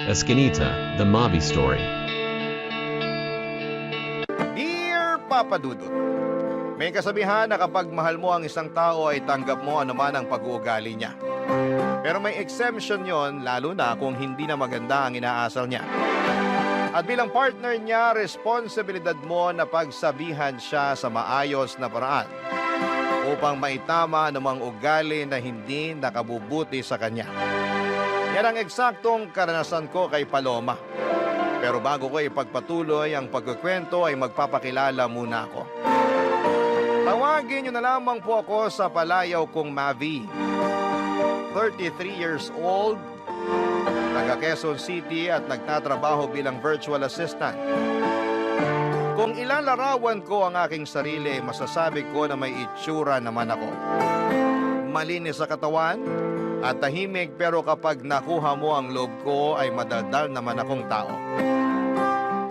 Escanita, The Mavi Story. Dear Papa Dudut, may kasabihan na kapag mahal mo ang isang tao ay tanggap mo anuman ang pag-uugali niya. Pero may exemption yon, lalo na kung hindi na maganda ang inaasal niya. At bilang partner niya, responsibilidad mo na pagsabihan siya sa maayos na paraan upang maitama anumang ugali na hindi nakabubuti sa kanya. Yan ang eksaktong karanasan ko kay Paloma. Pero bago ko ipagpatuloy ang pagkukwento ay magpapakilala muna ako. Tawagin niyo na lamang po ako sa palayaw kong Mavi. 33 years old, taga Quezon City at nagtatrabaho bilang virtual assistant. Kung ilalarawan ko ang aking sarili, masasabi ko na may itsura naman ako. Malinis sa katawan at tahimik, pero kapag nakuha mo ang loob ko ay madaldal naman akong tao.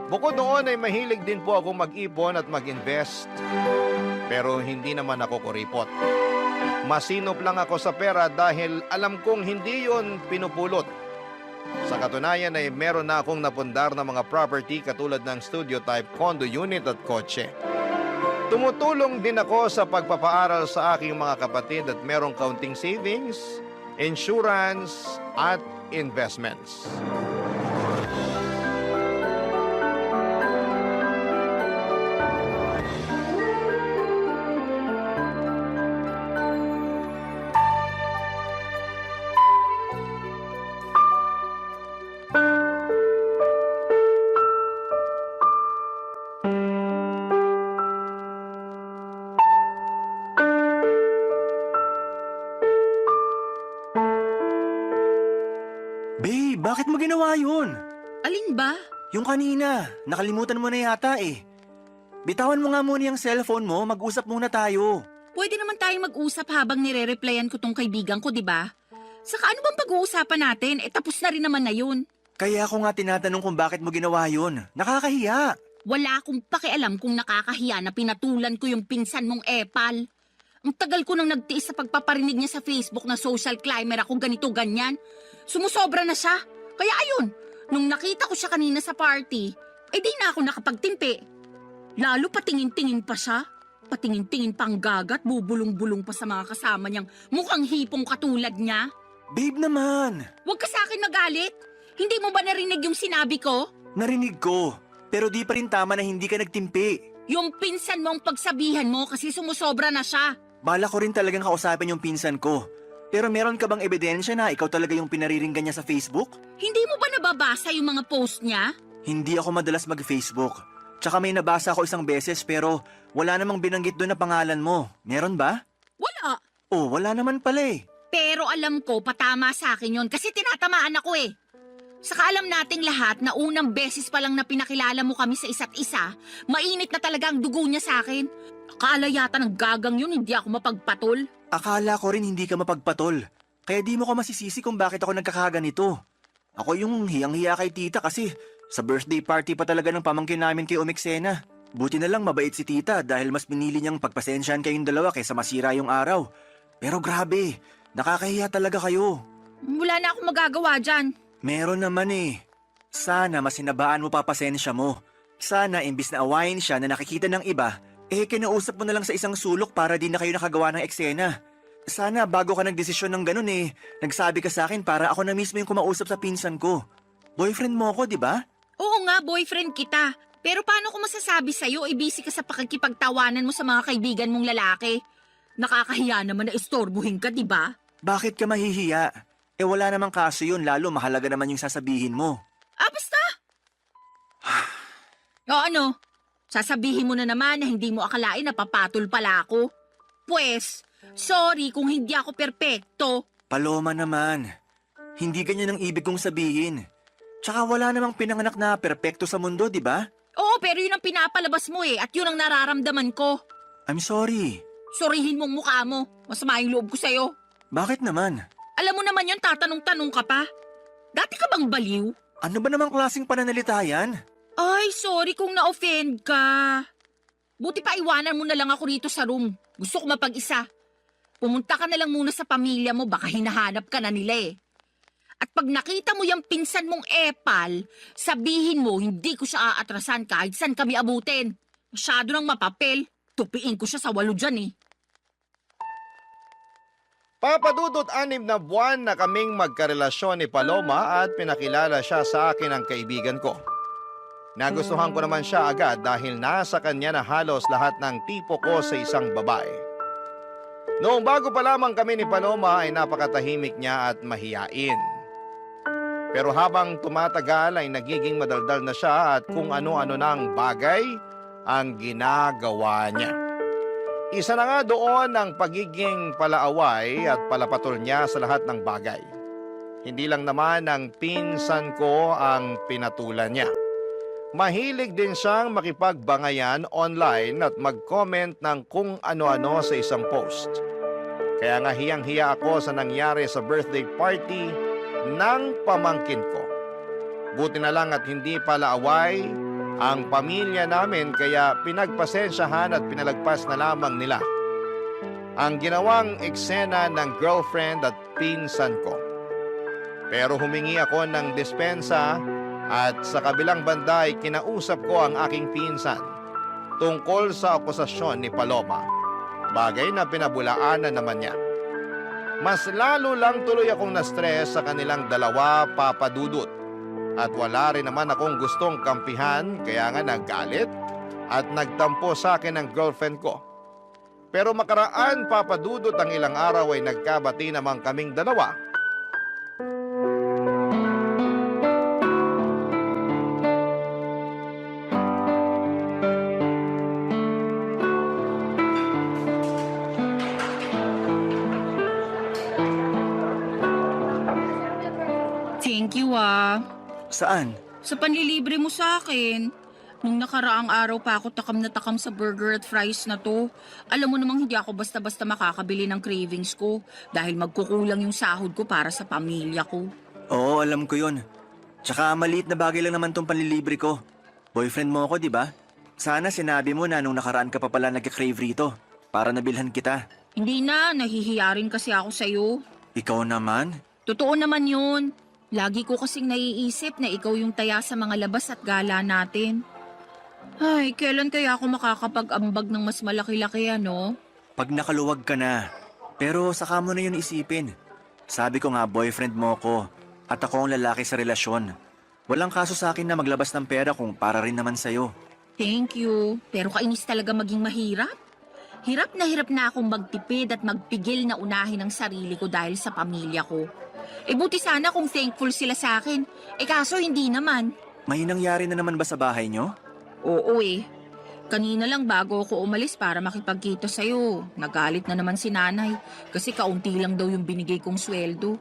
Bukod doon ay mahilig din po ako mag-ipon at mag-invest, pero hindi naman ako kuripot. Masinop lang ako sa pera dahil alam kong hindi yon pinupulot. Sa katunayan ay meron na akong napundar na mga property katulad ng studio type condo unit at kotse. Tumutulong din ako sa pagpapaaral sa aking mga kapatid at merong kaunting savings, insurance at investments. Babe, bakit mo ginawa yun? Alin ba? Yung kanina, nakalimutan mo na yata eh. Bitawan mo nga muna yung cellphone mo, mag-usap muna tayo. Pwede naman tayong mag-usap habang nire-replyan ko tong kaibigan ko, di ba? Saka ano bang pag-uusapan natin? Tapos na rin naman na yun. Kaya ako nga tinatanong kung bakit mo ginawa yun. Nakakahiya. Wala akong pakialam kung nakakahiya na pinatulan ko yung pinsan mong epal. Ang tagal ko nang nagtiis sa pagpaparinig niya sa Facebook na social climber ako ganito-ganyan. Sumusobra na siya. Kaya ayun, nung nakita ko siya kanina sa party, di na ako nakapagtimpi. Lalo patingin-tingin pa siya. Patingin-tingin pang gagat, bubulong-bulong pa sa mga kasama niyang mukhang hipong katulad niya. Babe naman. Huwag ka sa akin magalit. Hindi mo ba narinig yung sinabi ko? Narinig ko, pero di pa rin tama na hindi ka nagtimpi. Yung pinsan mo ang pagsabihan mo kasi sumusobra na siya. Bala ko rin talagang kausapin yung pinsan ko. Pero meron ka bang ebidensya na ikaw talaga yung pinariringgan niya sa Facebook? Hindi mo ba nababasa yung mga post niya? Hindi ako madalas mag-Facebook. Tsaka may nabasa ako isang beses pero wala namang binanggit doon na pangalan mo. Meron ba? Wala. Oh, wala naman pala eh. Pero alam ko, patama sa akin yun kasi tinatamaan ako eh. Saka alam nating lahat na unang beses pa lang na pinakilala mo kami sa isa't isa, mainit na talaga ang dugo niya sa akin. Akala yata ng gagang yun, hindi ako mapagpatol. Akala ko rin hindi ka mapagpatol. Kaya di mo ko masisisi kung bakit ako nagkakaganito. Ako yung hiyang-hiya kay tita kasi sa birthday party pa talaga ng pamangkin namin kay Umixena. Buti na lang mabait si tita dahil mas pinili niyang pagpasensyahan kayong dalawa kaysa masira yung araw. Pero grabe, nakakahiya talaga kayo. Wala na akong magagawa dyan. Meron naman eh. Sana masinabaan mo pa pasensya mo. Sana imbis na awayin siya na nakikita ng iba, kinausap mo na lang sa isang sulok para di na kayo nakagawa ng eksena. Sana bago ka nagdesisyon ng ganun nagsabi ka sa akin para ako na mismo yung kumausap sa pinsan ko. Boyfriend mo ako, di ba? Oo nga, boyfriend kita. Pero paano ko masasabi sa'yo, busy ka sa pakikipagtawanan mo sa mga kaibigan mong lalaki? Nakakahiya naman na istorbuhin ka, di ba? Bakit ka mahihiya? Wala namang kaso yun, lalo mahalaga naman yung sasabihin mo. Basta! O ano? Sasabihin mo na naman na hindi mo akalain na papatol pala ako. Pwes, sorry kung hindi ako perpekto. Paloma naman, hindi ganyan ang ibig kong sabihin. Tsaka wala namang pinanganak na perpekto sa mundo, di ba? Oo, pero yun ang pinapalabas mo at yun ang nararamdaman ko. I'm sorry. Sorihin mong mukha mo. Masama yung loob ko sa'yo. Bakit naman? Alam mo naman yun, tatanong-tanong ka pa. Dati ka bang baliw? Ano ba namang klaseng pananalita yan? Ay, sorry kung na-offend ka. Buti pa iwanan mo na lang ako rito sa room. Gusto ko mapag-isa. Pumunta ka na lang muna sa pamilya mo, baka hinahanap ka na nila At pag nakita mo yung pinsan mong epal, sabihin mo hindi ko siya aatrasan kahit saan kami abutin. Masyado ng mapapel. Tupiin ko siya sa 8 dyan eh. Papa Dudut, 6 na buwan na kaming magkarelasyon ni Paloma at pinakilala siya sa akin ng kaibigan ko. Nagustuhan ko naman siya agad dahil nasa kanya na halos lahat ng tipo ko sa isang babae. Noong bago pa lamang kami ni Paloma ay napakatahimik niya at mahiyain. Pero habang tumatagal ay nagiging madaldal na siya at kung ano-ano ng bagay ang ginagawa niya. Isa na nga doon ang pagiging palaaway at palapatol niya sa lahat ng bagay. Hindi lang naman ang pinsan ko ang pinatulan niya. Mahilig din siyang makipagbangayan online at mag-comment ng kung ano-ano sa isang post. Kaya nga hiyang-hiya ako sa nangyari sa birthday party ng pamangkin ko. Buti na lang at hindi palaaway ang pamilya namin kaya pinagpasensyahan at pinalagpas na lamang nila ang ginawang eksena ng girlfriend at pinsan ko. Pero humingi ako ng dispensa at sa kabilang banda ay kinausap ko ang aking pinsan tungkol sa akusasyon ni Paloma. Bagay na pinabulaanan naman niya. Mas lalo lang tuloy akong na-stress sa kanilang dalawa, Papa Dudut. At wala rin naman akong gustong kampihan kaya nga naggalit at nagtampo sa akin ng girlfriend ko. Pero makaraan, Papa Dudut, ang ilang araw ay nagkabati naman kaming dalawa. Thank you ah. Saan? Sa panlilibre mo sa akin. Nung nakaraang araw pa ako takam na takam sa burger at fries na to. Alam mo namang hindi ako basta-basta makakabili ng cravings ko dahil magkukulang yung sahod ko para sa pamilya ko. Oo, alam ko yun. Tsaka maliit na bagay lang naman tong panlilibre ko. Boyfriend mo ako, di ba? Sana sinabi mo na nung nakaraan ka pa pala nagka-crave rito para nabilhan kita. Hindi na, nahihiya rin kasi ako sa'yo. Ikaw naman? Totoo naman yun. Lagi ko kasing naiisip na ikaw yung taya sa mga labas at gala natin. Ay, kailan kaya ako makakapag-ambag ng mas malaki-laki ano? Pag nakaluwag ka na. Pero saka mo na yun isipin. Sabi ko nga boyfriend mo ko at ako ang lalaki sa relasyon. Walang kaso sa akin na maglabas ng pera kung para rin naman sa'yo. Thank you. Pero kainis talaga maging mahirap. Hirap na akong magtipid at magpigil na unahin ang sarili ko dahil sa pamilya ko. Buti sana kung thankful sila sa akin. Kaso hindi naman. May nangyari na naman ba sa bahay nyo? Oo Kanina lang bago ako umalis para makipagkita sa'yo. Nagalit na naman si nanay kasi kaunti lang daw yung binigay kong sweldo.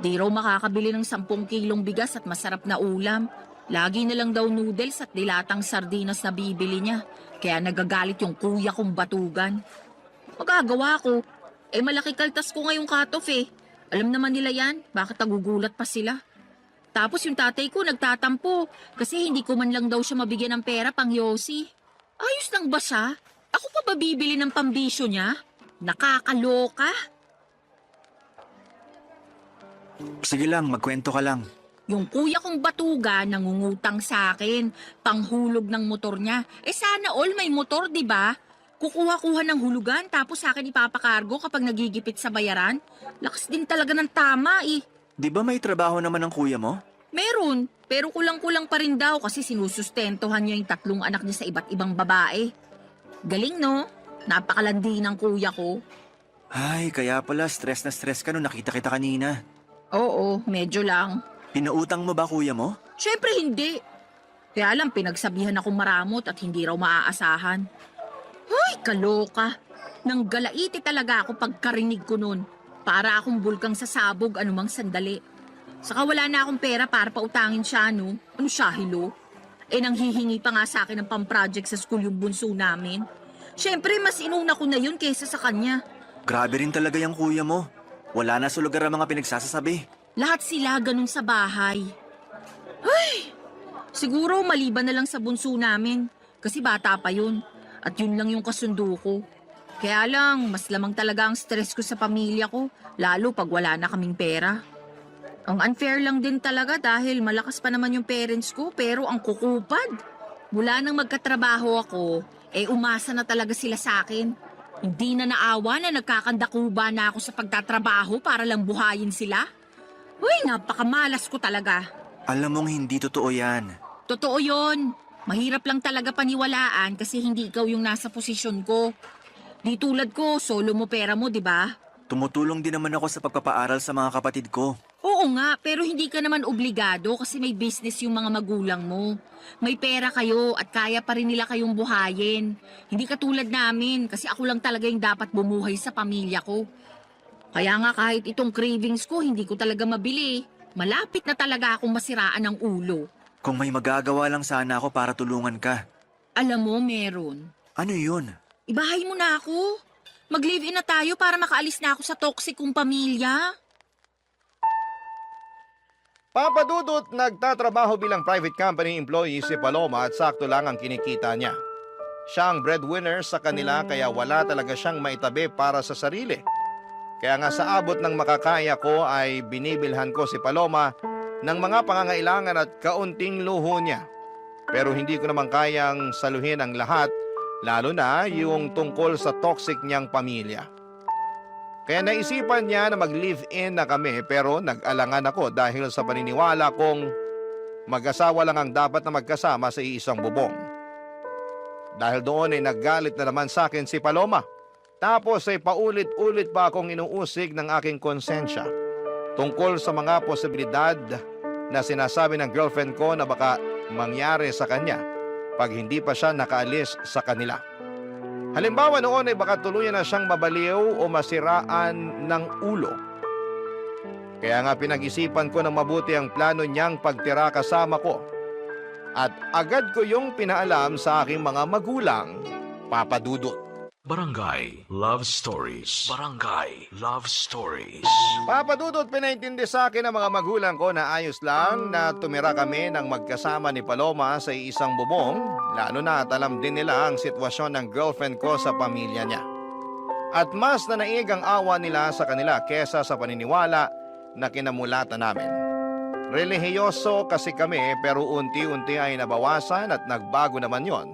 Di raw makakabili ng 10 kilong bigas at masarap na ulam. Lagi na lang daw noodles at dilatang sardinas na bibili niya. Kaya nagagalit yung kuya kong batugan. Magagawa ko. Malaki kaltas ko ngayong cut-off Alam naman nila yan, bakit nagugulat pa sila? Tapos yung tatay ko nagtatampo kasi hindi ko man lang daw siya mabigyan ng pera pang yosi. Ayos lang ba siya? Ako pa ba bibili ng pambisyo niya? Nakakaloka. Sige lang, magkwento ka lang. Yung kuya kong batuga nangungutang sa akin, panghulog ng motor niya. Sana all may motor, di ba? Kukuha-kuha ng hulugan tapos sa akin ipapakargo kapag nagigipit sa bayaran. Lakas din talaga ng tama Di ba may trabaho naman ang kuya mo? Meron, pero kulang-kulang pa rin daw kasi sinusustentuhan niya yung 3 anak niya sa iba't ibang babae. Galing no? Napakalandi ng kuya ko. Ay, kaya pala stress na stress ka nung nakita kita kanina. Oo, medyo lang. Pinautang mo ba kuya mo? Syempre hindi. Kaya lang pinagsabihan akong maramot at hindi raw maaasahan. Ay, kaloka. Nang galaiti talaga ako pagkarinig ko nun. Para akong bulkang sasabog anumang sandali. Saka wala na akong pera para pautangin siya, no? Ano siya, hilo? Nanghihingi pa nga sa akin ng pamproject sa school yung bunso namin. Syempre, mas inuna ko na yun kaysa sa kanya. Grabe rin talaga yung kuya mo. Wala na sa lugar ang mga pinagsasasabi. Lahat sila ganun sa bahay. Ay! Siguro maliban na lang sa bunso namin. Kasi bata pa yun. At yun lang yung kasundo ko. Kaya lang, mas lamang talaga ang stress ko sa pamilya ko. Lalo pag wala na kaming pera. Ang unfair lang din talaga dahil malakas pa naman yung parents ko pero ang kukupad. Mula nang magkatrabaho ako, umasa na talaga sila sa akin. Hindi na naawa na nagkakandakuba na ako sa pagtatrabaho para lang buhayin sila. Uy, napakamalas ko talaga. Alam mong hindi totoo yan. Totoo yon. Mahirap lang talaga paniwalaan kasi hindi ikaw yung nasa posisyon ko. Di tulad ko, solo mo pera mo, di ba? Tumutulong din naman ako sa pagpapaaral sa mga kapatid ko. Oo nga, pero hindi ka naman obligado kasi may business yung mga magulang mo. May pera kayo at kaya pa rin nila kayong buhayin. Hindi katulad namin kasi ako lang talaga yung dapat bumuhay sa pamilya ko. Kaya nga kahit itong cravings ko, hindi ko talaga mabili. Malapit na talaga akong masiraan ng ulo. Kung may magagawa lang sana ako para tulungan ka. Alam mo, meron. Ano yun? Ibahay mo na ako. Mag-live-in na tayo para makaalis na ako sa toxic kong pamilya. Papa Dudut, nagtatrabaho bilang private company employee si Paloma at sakto lang ang kinikita niya. Siya ang breadwinner sa kanila kaya wala talaga siyang maitabi para sa sarili. Kaya nga sa abot ng makakaya ko ay binibilhan ko si Paloma ng mga pangangailangan at kaunting luho niya. Pero hindi ko naman kayang saluhin ang lahat, lalo na yung tungkol sa toxic niyang pamilya. Kaya naisipan niya na mag-live-in na kami pero nag-alangan ako dahil sa paniniwala kong mag-asawa lang ang dapat na magkasama sa iisang bubong. Dahil doon ay naggalit na naman sa akin si Paloma. Tapos ay paulit-ulit pa akong inuusig ng aking konsensya tungkol sa mga posibilidad na sinasabi ng girlfriend ko na baka mangyari sa kanya pag hindi pa siya nakaalis sa kanila. Halimbawa noon ay baka tuluyan na siyang mabaliw o masiraan ng ulo. Kaya nga pinag-isipan ko ng mabuti ang plano niyang pagtira kasama ko. At agad ko yung pinaalam sa aking mga magulang, Papa Dudut. Barangay Love Stories. Barangay Love Stories. Papa Dudut, pinaintindi sa akin ng mga magulang ko na ayos lang na tumira kami ng magkasama ni Paloma sa isang bubong, lalo na at alam din nila ang sitwasyon ng girlfriend ko sa pamilya niya. At mas nanaig ang awa nila sa kanila kesa sa paniniwala na kinamulatan namin. Relihiyoso kasi kami pero unti-unti ay nabawasan at nagbago naman yon.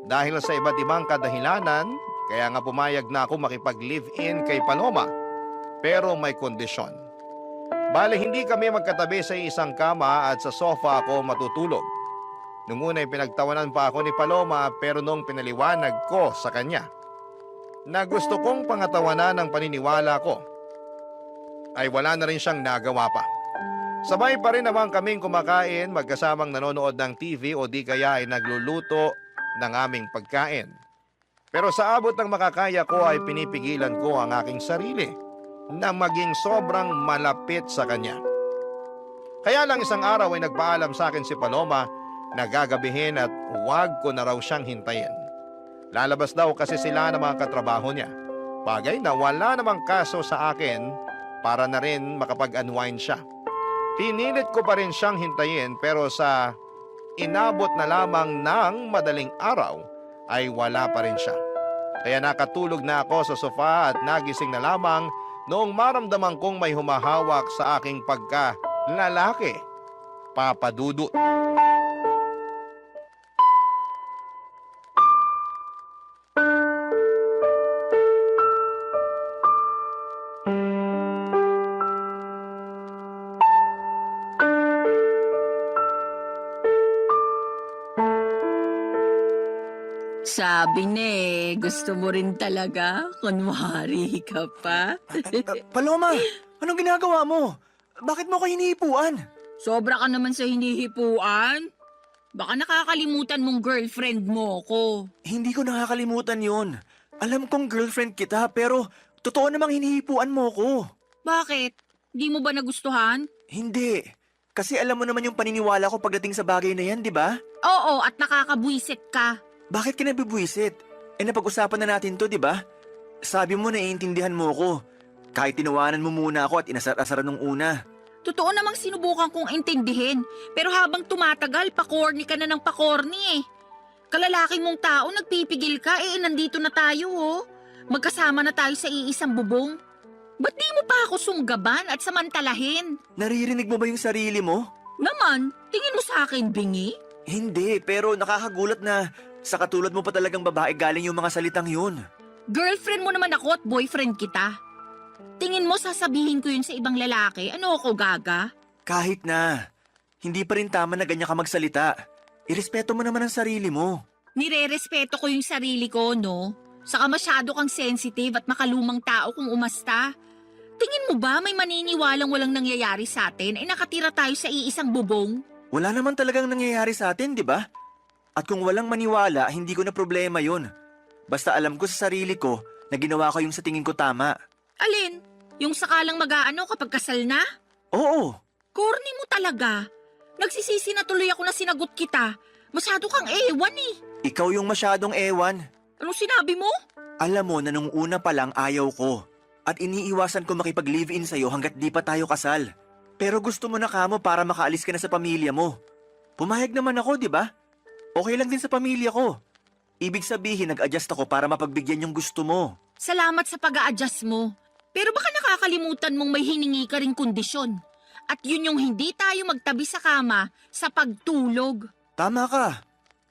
Dahil sa iba't ibang kadahilanan, kaya nga pumayag na ako makipag-live-in kay Paloma. Pero may kondisyon. Bale, hindi kami magkatabi sa isang kama at sa sofa ako matutulog. Nung una ay pinagtawanan pa ako ni Paloma pero nung pinaliwanag ko sa kanya na gusto kong pangatawanan ng paniniwala ko, ay wala na rin siyang nagawa pa. Sabay pa rin naman kaming kumakain, magkasamang nanonood ng TV o di kaya ay nagluluto ng aming pagkain. Pero sa abot ng makakaya ko ay pinipigilan ko ang aking sarili na maging sobrang malapit sa kanya. Kaya lang isang araw ay nagpaalam sa akin si Paloma na gagabihin at huwag ko na raw siyang hintayin. Lalabas daw kasi sila ng mga katrabaho niya. Bagay na wala namang kaso sa akin para na rin makapag-unwind siya. Pinilit ko pa rin siyang hintayin pero sa inabot na lamang ng madaling araw ay wala pa rin siya. Kaya nakatulog na ako sa sofa at nagising na lamang noong maramdaman kong may humahawak sa aking pagka-lalaki, Papa Dudut. Sabi na gusto mo rin talaga? Kunwari ka pa? Paloma, anong ginagawa mo? Bakit mo ko hinihipuan? Sobra ka naman sa hinihipuan. Baka nakakalimutan mong girlfriend mo ko. Hindi ko nakakalimutan yon. Alam kong girlfriend kita pero totoo namang hinihipuan mo ko. Bakit? Di mo ba nagustuhan? Hindi. Kasi alam mo naman yung paniniwala ko pagdating sa bagay na yan, di ba? Oo, at nakakabwisit ka. Bakit ka nabibwisit? Napag-usapan na natin to, di ba? Sabi mo naiintindihan mo ko. Kahit tinawanan mo muna ako at inasar-asaran nung una. Totoo namang sinubukan kong intindihin. Pero habang tumatagal, pakorni ka na ng pakorni Kalalaki mong tao, nagpipigil ka, nandito na tayo Magkasama na tayo sa iisang bubong. Ba't di mo pa ako sunggaban at samantalahin? Naririnig mo ba yung sarili mo? Naman, tingin mo sa akin, bingi? Hindi, pero nakakagulat na sa katulad mo pa talagang babae galing yung mga salitang yun. Girlfriend mo naman ako at boyfriend kita. Tingin mo sasabihin ko yun sa ibang lalaki? Ano ako, gaga? Kahit na, hindi pa rin tama na ganyan ka magsalita. Irespeto mo naman ang sarili mo. Nire-respeto ko yung sarili ko, no? Saka masyado kang sensitive at makalumang tao kung umasta. Tingin mo ba may maniniwalang walang nangyayari sa atin ay nakatira tayo sa iisang bubong? Wala naman talagang nangyayari sa atin, di ba? At kung walang maniwala, hindi ko na problema yun. Basta alam ko sa sarili ko na ginawa ko yung sa tingin ko tama. Alin? Yung sakalang mag-aano kapag kasal na? Oo, Corny mo talaga. Nagsisisi na tuloy ako na sinagot kita. Masyado kang ewan eh. ikaw yung masyadong ewan. Anong sinabi mo? Alam mo na nung una pa lang ayaw ko. At iniiwasan ko makipag-live-in sa'yo hanggat di pa tayo kasal. Pero gusto mo na kamo para makaalis ka na sa pamilya mo. Pumayag naman ako, di ba? Okay lang din sa pamilya ko. Ibig sabihin, nag-adjust ako para mapagbigyan yung gusto mo. Salamat sa pag-a-adjust mo. Pero baka nakakalimutan mong may hiningi ka ring kondisyon. At yun yung hindi tayo magtabi sa kama sa pagtulog. Tama ka.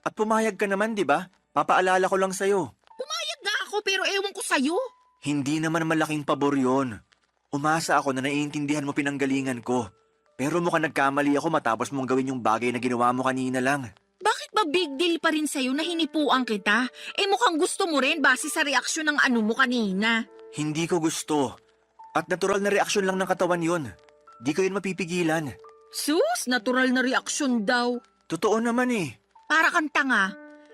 At pumayag ka naman, di ba? Papaalala ko lang sa'yo. Pumayag nga ako pero ewan ko sa'yo. Hindi naman malaking pabor yun. Umasa ako na naiintindihan mo pinanggalingan ko. Pero mukhang nagkamali ako matapos mong gawin yung bagay na ginawa mo kanina lang. Bakit ba big deal pa rin sa'yo na hinipuan kita? Mukhang gusto mo rin base sa reaksyon ng ano mo kanina. Hindi ko gusto. At natural na reaksyon lang ng katawan yun. Di ko yun mapipigilan. Sus, natural na reaksyon daw. Totoo naman eh. Para kang tanga.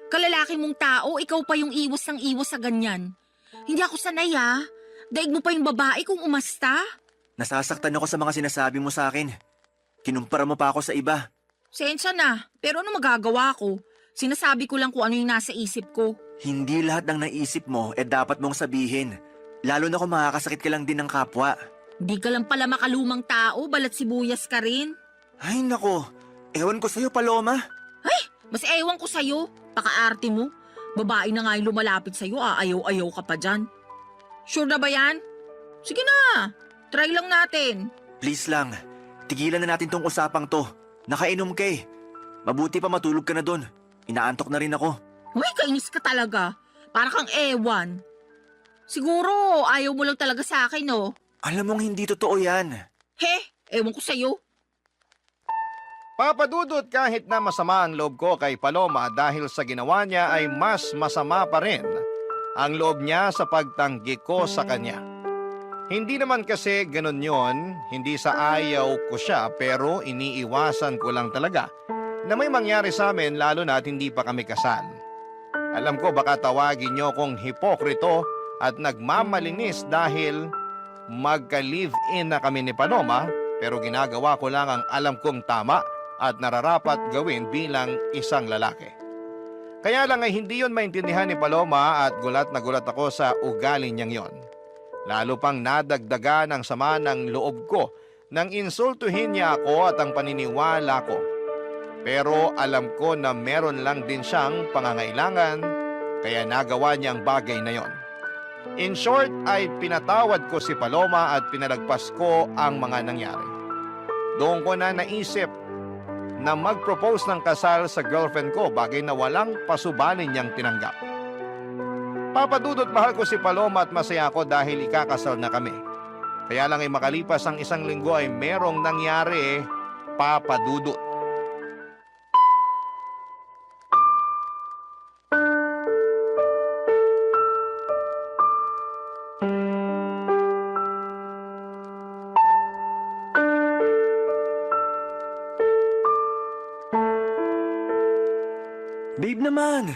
Kalalaki mong tao, ikaw pa yung iwas ng iwas sa ganyan. Hindi ako sanay Daig mo pa yung babae kung umasta. Nasasaktan ako sa mga sinasabi mo sa akin. Kinumpara mo pa ako sa iba. Sensya na, pero ano magagawa ko? Sinasabi ko lang kung ano yung nasa isip ko. Hindi lahat ng naisip mo dapat mong sabihin. Lalo na kung makakasakit ka lang din ng kapwa. Hindi ka lang pala makalumang tao, balat sibuyas ka rin. Ay nako, ewan ko sa'yo Paloma. Mas ewan ko sa'yo, pakaarte mo. Babae na nga yung lumalapit sa'yo, ayaw-ayaw ka pa dyan. Sure na ba yan? Sige na, try lang natin. Please lang, tigilan na natin tong usapang to. Nakainom ka eh. Mabuti pa matulog ka na dun. Inaantok na rin ako. Uy, kainis ka talaga. Para kang ewan. Siguro, ayaw mo lang talaga sa akin, no? Alam mong hindi totoo yan. He, ewan ko sa'yo. Papadudot kahit na masama ang loob ko kay Paloma dahil sa ginawa niya ay mas masama pa rin ang loob niya sa pagtanggi ko sa kanya. Hindi naman kasi ganun yon, hindi sa ayaw ko siya pero iniiwasan ko lang talaga na may mangyari sa amin lalo na at hindi pa kami kasal. Alam ko baka tawagin niyo kong hipokrito at nagmamalinis dahil magka-live-in na kami ni Paloma pero ginagawa ko lang ang alam kong tama at nararapat gawin bilang isang lalaki. Kaya lang ay hindi yon maintindihan ni Paloma at gulat na gulat ako sa ugali niyang yon. Lalo pang nadagdagan ang sama ng loob ko nang insultuhin niya ako at ang paniniwala ko. Pero alam ko na meron lang din siyang pangangailangan kaya nagawa niya ang bagay na yon. In short ay pinatawad ko si Paloma at pinalagpas ko ang mga nangyari. Doon ko na naisip na mag-propose ng kasal sa girlfriend ko bagay na walang pasubanin niyang tinanggap. Papadudot mahal ko si Paloma at masaya ako dahil ikakasal na kami. Kaya lang ay makalipas ang isang linggo ay merong nangyari, papadudot. Babe naman,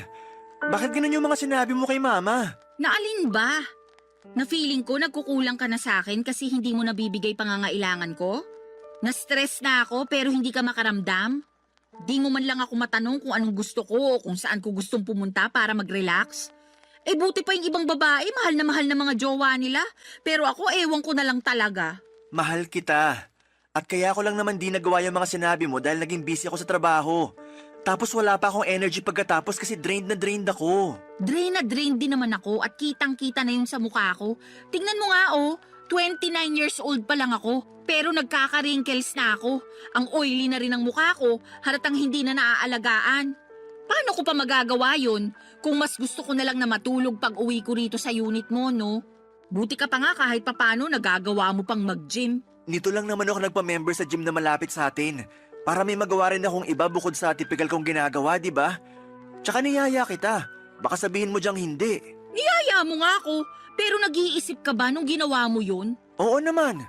bakit ganun yung mga sinabi mo kay mama? Naalin ba? Na feeling ko nagkukulang ka na sa akin kasi hindi mo nabibigay pangangailangan ko? Na-stress na ako pero hindi ka makaramdam? Di mo man lang ako matanong kung anong gusto ko o kung saan ko gustong pumunta para mag-relax? Buti pa yung ibang babae, mahal na mga jowa nila. Pero ako ewan ko na lang talaga. Mahal kita. At kaya ko lang naman di nagawa yung mga sinabi mo dahil naging busy ako sa trabaho. Tapos wala pa akong energy pagkatapos kasi drained na drained ako. Drain na drain din naman ako at kitang-kita na yung sa mukha ko. Tingnan mo nga 29 years old pa lang ako, pero nagkaka-wrinkles na ako. Ang oily na rin ang mukha ko, halatang hindi na naaalagaan. Paano ko pa magagawa yun kung mas gusto ko na lang na matulog pag uwi ko rito sa unit mo, no? Buti ka pa nga kahit papano nagagawa mo pang mag-gym. Nito lang naman ako nagpa-member sa gym na malapit sa atin. Para may magawa rin akong iba bukod sa typical kong ginagawa, di ba? Tsaka niyaya kita. Baka sabihin mo diyang hindi. Niyaya mo nga ako, pero nag-iisip ka ba nung ginawa mo yun? Oo naman.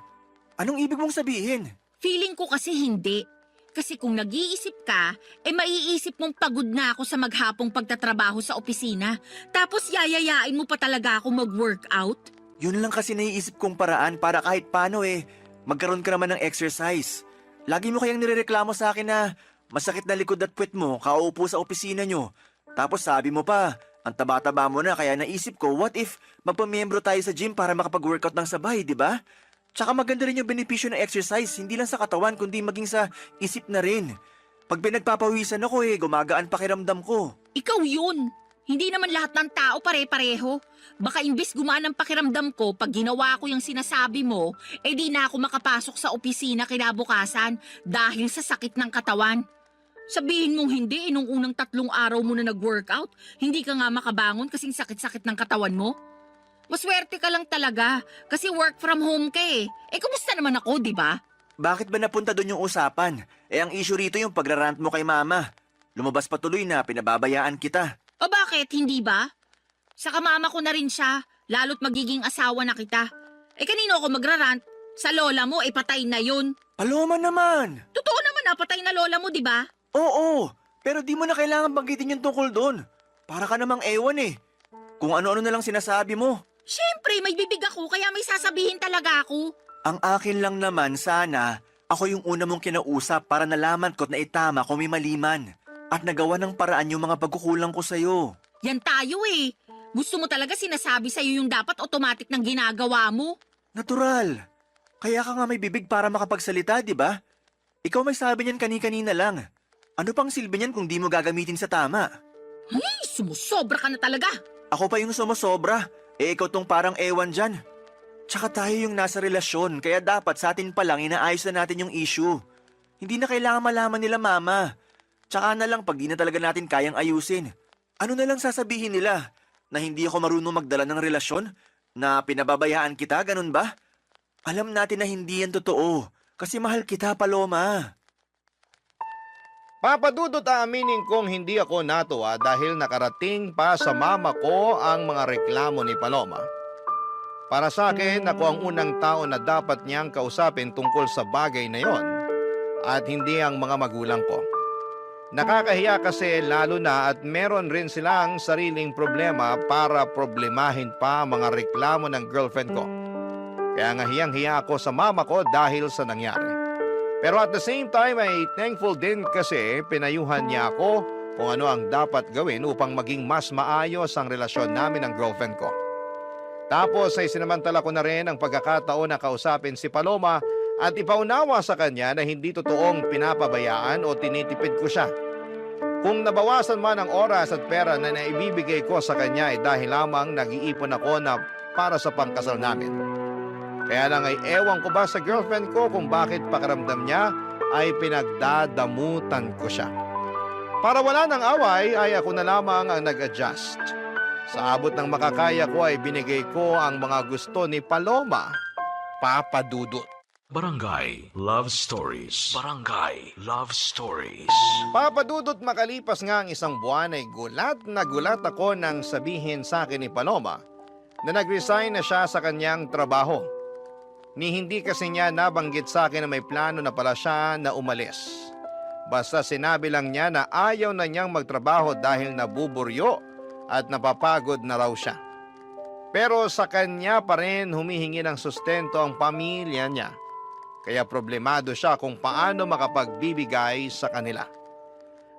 Anong ibig mong sabihin? Feeling ko kasi hindi. Kasi kung nag-iisip ka, maiisip mong pagod na ako sa maghapong pagtatrabaho sa opisina. Tapos yayayain mo pa talaga ako mag-workout? Yun lang kasi naiisip kong paraan para kahit paano magkaroon ka naman ng exercise. Lagi mo kayang nirereklamo sa akin na masakit na likod at puwet mo kauupo sa opisina nyo. Tapos sabi mo pa, ang taba-taba mo na kaya naisip ko, what if magpamiyembro tayo sa gym para makapag-workout ng sabay, di ba? Tsaka maganda rin yung benepisyo ng exercise, hindi lang sa katawan kundi maging sa isip na rin. Pag pinagpapawisan ako gumagaan pakiramdam ko. Ikaw yun. Hindi naman lahat ng tao pare-pareho. Baka imbis gumaan ang pakiramdam ko pag ginawa ko yung sinasabi mo, di na ako makapasok sa opisina kinabukasan dahil sa sakit ng katawan. Sabihin mong hindi, nung unang 3 araw mo na nag-workout, hindi ka nga makabangon kasing sakit-sakit ng katawan mo? Maswerte ka lang talaga kasi work from home ka kumusta naman ako, di ba? Bakit ba napunta doon yung usapan? Ang issue rito yung pagrarant mo kay mama. Lumabas pa tuloy na pinababayaan kita. O bakit, hindi ba? Saka mama ko na rin siya, lalo't magiging asawa na kita. Kanino ako magrarant? Sa lola mo, patay na yun. Paloma naman! Totoo naman patay na lola mo, di ba? Oo, pero di mo na kailangan banggitin yung tungkol doon. Para ka namang ewan Kung ano-ano na lang sinasabi mo. Siyempre, may bibig ako kaya may sasabihin talaga ako. Ang akin lang naman sana, ako yung una mong kinausap para nalaman ko't naitama kung may maliman. At nagawa ng paraan yung mga pagkukulang ko sa'yo. Yan tayo Gusto mo talaga sinasabi sa'yo yung dapat automatic ng ginagawa mo? Natural. Kaya ka nga may bibig para makapagsalita, di ba? Ikaw may sabi niyan kani-kanina lang. Ano pang silbi niyan kung di mo gagamitin sa tama? Ay, sumusobra ka na talaga. Ako pa yung sumasobra. Ikaw tong parang ewan dyan. Tsaka tayo yung nasa relasyon, kaya dapat sa atin pa lang inaayos na natin yung issue. Hindi na kailangan malaman nila mama. Tsaka na lang pag di na talaga natin kayang ayusin. Ano na lang sasabihin nila? Na hindi ako marunong magdala ng relasyon? Na pinababayaan kita, ganun ba? Alam natin na hindi yan totoo. Kasi mahal kita, Paloma. Papadudot aaminin kong hindi ako natuwa dahil nakarating pa sa mama ko ang mga reklamo ni Paloma. Para sa akin, ako ang unang tao na dapat niyang kausapin tungkol sa bagay na yon at hindi ang mga magulang ko. Nakakahiya kasi lalo na at meron rin silang sariling problema para problemahin pa ang mga reklamo ng girlfriend ko. Kaya nga hiyang-hiya ako sa mama ko dahil sa nangyari. Pero at the same time ay thankful din kasi pinayuhan niya ako kung ano ang dapat gawin upang maging mas maayos ang relasyon namin ng girlfriend ko. Tapos ay sinamantala ko na rin ang pagkakataon na kausapin si Paloma at ipaunawa sa kanya na hindi totoong pinapabayaan o tinitipid ko siya. Kung nabawasan man ang oras at pera na naibibigay ko sa kanya ay dahil lamang nag-iipon ako na para sa pangkasal namin. Kaya lang ay ewan ko ba sa girlfriend ko kung bakit pakiramdam niya ay pinagdadamutan ko siya. Para wala ng away ay ako na lamang ang nag-adjust. Sa abot ng makakaya ko ay binigay ko ang mga gusto ni Paloma, Papa Dudut. Barangay Love Stories. Barangay Love Stories. Papa Dudut, makalipas nga ang isang buwan ay gulat na gulat ako nang sabihin sa akin ni Paloma na nag-resign na siya sa kanyang trabaho. Ni hindi kasi niya nabanggit sa akin na may plano na pala siya na umalis. Basta sinabi lang niya na ayaw na niyang magtrabaho dahil nabuburyo at napapagod na raw siya. Pero sa kanya pa rin humihingi ng sustento ang pamilya niya. Kaya problemado siya kung paano makapagbibigay sa kanila.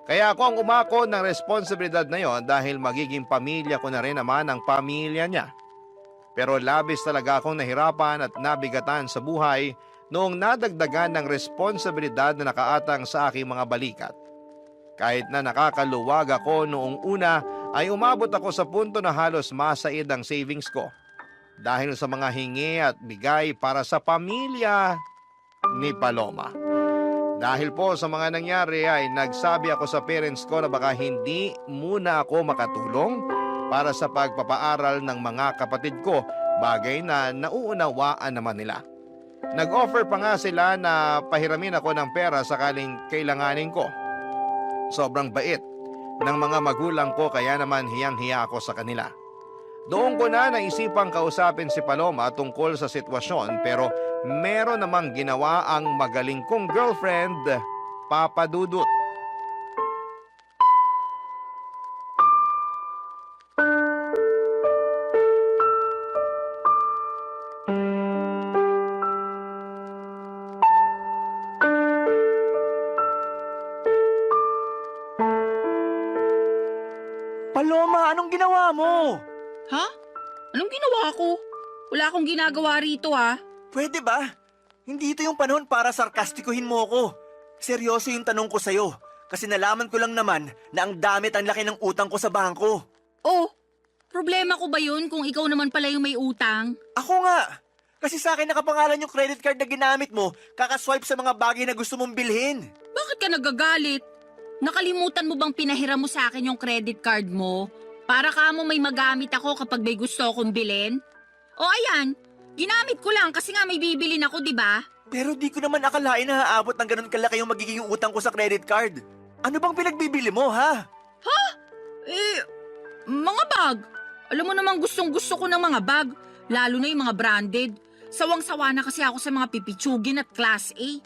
Kaya ako ang umako ng responsibilidad na yon dahil magiging pamilya ko na rin naman ang pamilya niya. Pero labis talaga akong nahirapan at nabigatan sa buhay noong nadagdagan ng responsibilidad na nakaatang sa aking mga balikat. Kahit na nakakaluwag ako noong una ay umabot ako sa punto na halos masaid ang savings ko. dahil sa mga hingi at bigay para sa pamilya ni Paloma. Dahil po sa mga nangyari ay nagsabi ako sa parents ko na baka hindi muna ako makatulong para sa pagpapaaral ng mga kapatid ko, bagay na nauunawaan naman nila. Nag-offer pa nga sila na pahiramin ako ng pera sakaling kailanganin ko. Sobrang bait ng mga magulang ko kaya naman hiyang-hiya ako sa kanila. Doon ko na naisipang kausapin si Paloma tungkol sa sitwasyon pero meron namang ginawa ang magaling kong girlfriend, Papa Dudut. Paloma, anong ginawa mo? Ha? Anong ginawa ko? Wala akong ginagawa rito ha. Pwede ba? Hindi ito yung panahon para sarkastikuhin mo ko. Seryoso yung tanong ko sa'yo. Kasi nalaman ko lang naman na ang damit ang laki ng utang ko sa bangko. Oh, problema ko ba yun kung ikaw naman pala yung may utang? Ako nga. Kasi sa akin nakapangalan yung credit card na ginamit mo, kakaswipe sa mga bagay na gusto mong bilhin. Bakit ka nagagalit? Nakalimutan mo bang pinahiram mo sa akin yung credit card mo? Para ka mo may magamit ako kapag may gusto akong bilhin? O ayan, ginamit ko lang kasi nga may bibilin ako, di ba? Pero di ko naman akalain na haabot ng ganun kalaki yung magiging utang ko sa credit card. Ano bang pinagbibili mo, ha? Mga bag. Alam mo namang gustong-gusto ko ng mga bag, lalo na yung mga branded. Sawang-sawa na kasi ako sa mga pipitsugin at class A.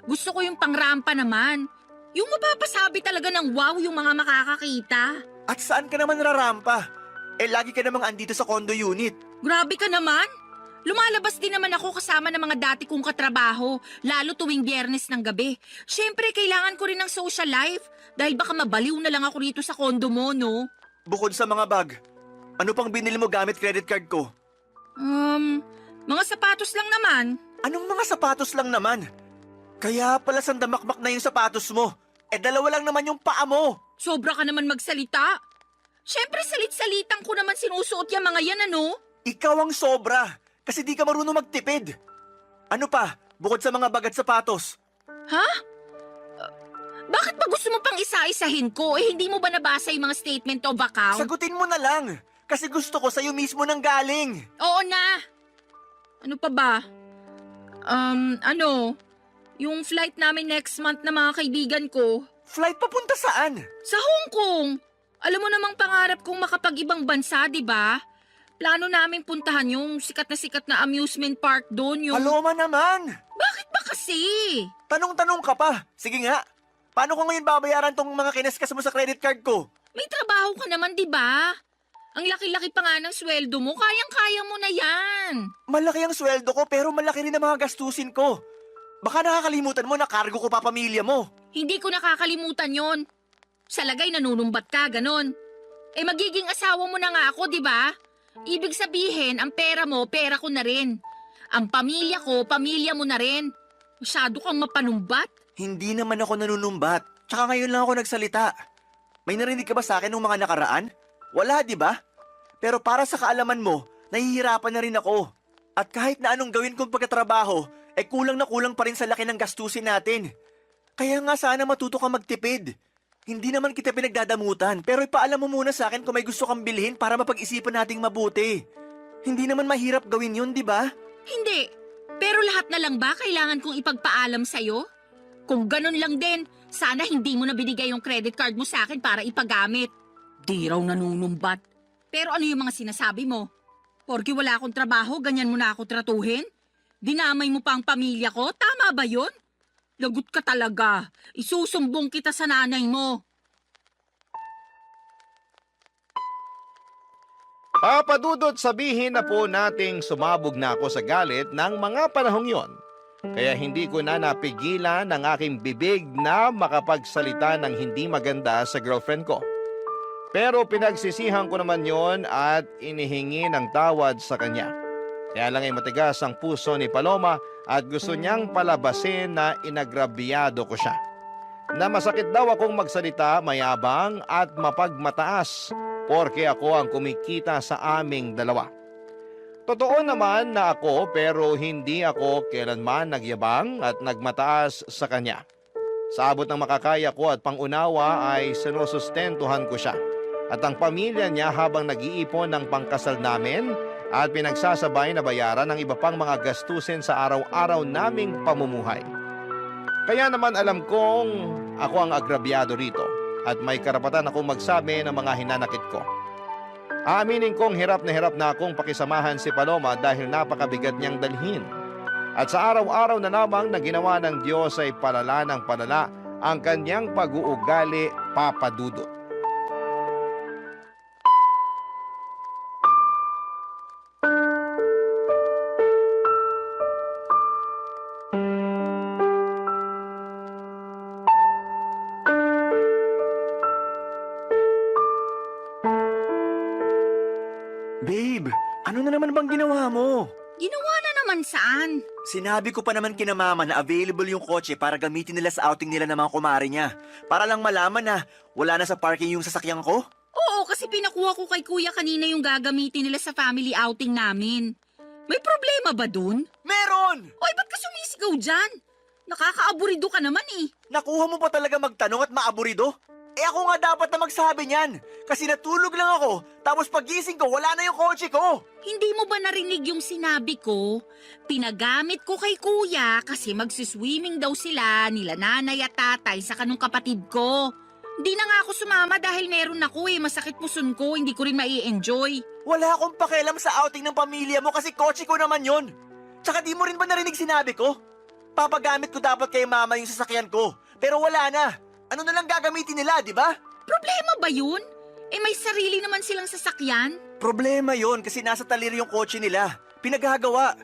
Gusto ko yung pangrampa naman. Yung mapapasabi talaga ng wow yung mga makakakita. At saan ka naman rarampa? Lagi ka namang andito sa condo unit. Grabe ka naman. Lumalabas din naman ako kasama ng mga dati kong katrabaho, lalo tuwing Biyernes ng gabi. Siyempre, kailangan ko rin ng social life dahil baka mabaliw na lang ako rito sa condo mo, no? Bukod sa mga bag, ano pang binili mo gamit credit card ko? Mga sapatos lang naman. Anong mga sapatos lang naman? Kaya pala sandamakmak na yung sapatos mo. Dalawa lang naman yung paa mo. Sobra ka naman magsalita. Siyempre, salit-salitan ko naman sinusuot yung mga yan, ano? Ikaw ang sobra, kasi di ka marunong magtipid. Ano pa, bukod sa mga bag at sapatos? Ha? Bakit ba gusto mo pang isa-isahin ko? Hindi mo ba nabasa yung mga statement of account? Sagutin mo na lang, kasi gusto ko sa'yo mismo nang galing. Oo na. Ano pa ba? Yung flight namin next month na mga kaibigan ko. Flight papunta saan? Sa Hong Kong. Alam mo namang pangarap kong makapag-ibang bansa, di ba? Plano namin puntahan yung sikat na amusement park doon. Paloma naman! Bakit ba kasi? Tanong-tanong ka pa. Sige nga, paano ko ngayon babayaran tong mga kineskas mo sa credit card ko? May trabaho ka naman, di ba? Ang laki-laki pa nga ng sweldo mo, kayang-kaya mo na yan. Malaki ang sweldo ko pero malaki rin ang mga gastusin ko. Baka nakakalimutan mo na cargo ko pa pamilya mo. Hindi ko nakakalimutan yon. Sa lagay nanunumbat ka, ganon. Magiging asawa mo na nga ako, di ba? Ibig sabihin, ang pera mo, pera ko na rin. Ang pamilya ko, pamilya mo na rin. Masyado kang mapanumbat. Hindi naman ako nanunumbat. Tsaka ngayon lang ako nagsalita. May narinig ka ba sa akin nung mga nakaraan? Wala, di ba? Pero para sa kaalaman mo, nahihirapan na rin ako. At kahit na anong gawin kong pagkatrabaho, kulang na kulang pa rin sa laki ng gastusin natin. Kaya nga sana matuto kang magtipid. Hindi naman kita pinagdadamutan, pero ipaalam mo muna sa akin kung may gusto kang bilhin para mapag-isipan nating mabuti. Hindi naman mahirap gawin yun, di ba? Hindi. Pero lahat na lang ba kailangan kong ipagpaalam sa'yo? Kung ganun lang din, sana hindi mo na binigay yung credit card mo sa akin para ipagamit. Di raw nanunumbat. Pero ano yung mga sinasabi mo? Porke wala akong trabaho, ganyan mo na ako tratuhin? Dinamay mo pa ang pamilya ko? Tama ba yun? Lagot ka talaga. Isusumbong kita sa nanay mo. Papadudot, sabihin na po nating sumabog na ako sa galit ng mga panahong yon. Kaya hindi ko na napigilan ang aking bibig na makapagsalita ng hindi maganda sa girlfriend ko. Pero pinagsisihan ko naman yon at inihingi ng tawad sa kanya. Kaya lang ay matigas ang puso ni Paloma at gusto niyang palabasin na inagrabyado ko siya. Na masakit daw akong magsalita, mayabang at mapagmataas porke ako ang kumikita sa aming dalawa. Totoo naman na ako pero hindi ako kailanman nagyabang at nagmataas sa kanya. Sa abot ng makakaya ko at pangunawa ay sinusustentuhan ko siya at ang pamilya niya habang nag-iipon ng pangkasal namin at pinagsasabay na bayaran ng iba pang mga gastusin sa araw-araw naming pamumuhay. Kaya naman alam kong ako ang agrabyado rito at may karapatan akong magsabi ng mga hinanakit ko. Aaminin kong hirap na akong pakisamahan si Paloma dahil napakabigat niyang dalhin. At sa araw-araw na lamang na ginawa ng Diyos ay palala ng palala ang kanyang pag-uugali, Papa Dudut. Babe, ano na naman bang ginawa mo? Ginawa na naman saan? Sinabi ko pa naman kina mama na available yung kotse para gamitin nila sa outing nila ng mga kumare niya. Para lang malaman na wala na sa parking yung sasakyan ko. Oo, kasi pinakuha ko kay kuya kanina yung gagamitin nila sa family outing namin. May problema ba dun? Meron! Oy, ba't ka sumisigaw dyan? Nakakaaburido ka naman eh. Nakuha mo pa talaga magtanong at maaburido? Ako nga dapat na magsabi niyan. Kasi natulog lang ako, tapos pagising ko, wala na yung kotse ko. Hindi mo ba narinig yung sinabi ko? Pinagamit ko kay kuya kasi magsiswimming daw sila nila nanay at tatay sa kanong kapatid ko. Hindi na nga ako sumama dahil meron ako masakit puson ko, hindi ko rin mai-enjoy. Wala akong pakialam sa outing ng pamilya mo kasi kotse ko naman yon. Tsaka di mo rin ba narinig sinabi ko? Papagamit ko dapat kay mama yung sasakyan ko, pero wala na. Ano na lang gagamitin nila, di ba? Problema ba yun? May sarili naman silang sasakyan. Problema yon kasi nasa talir yung kotse nila. Pinaghagawa.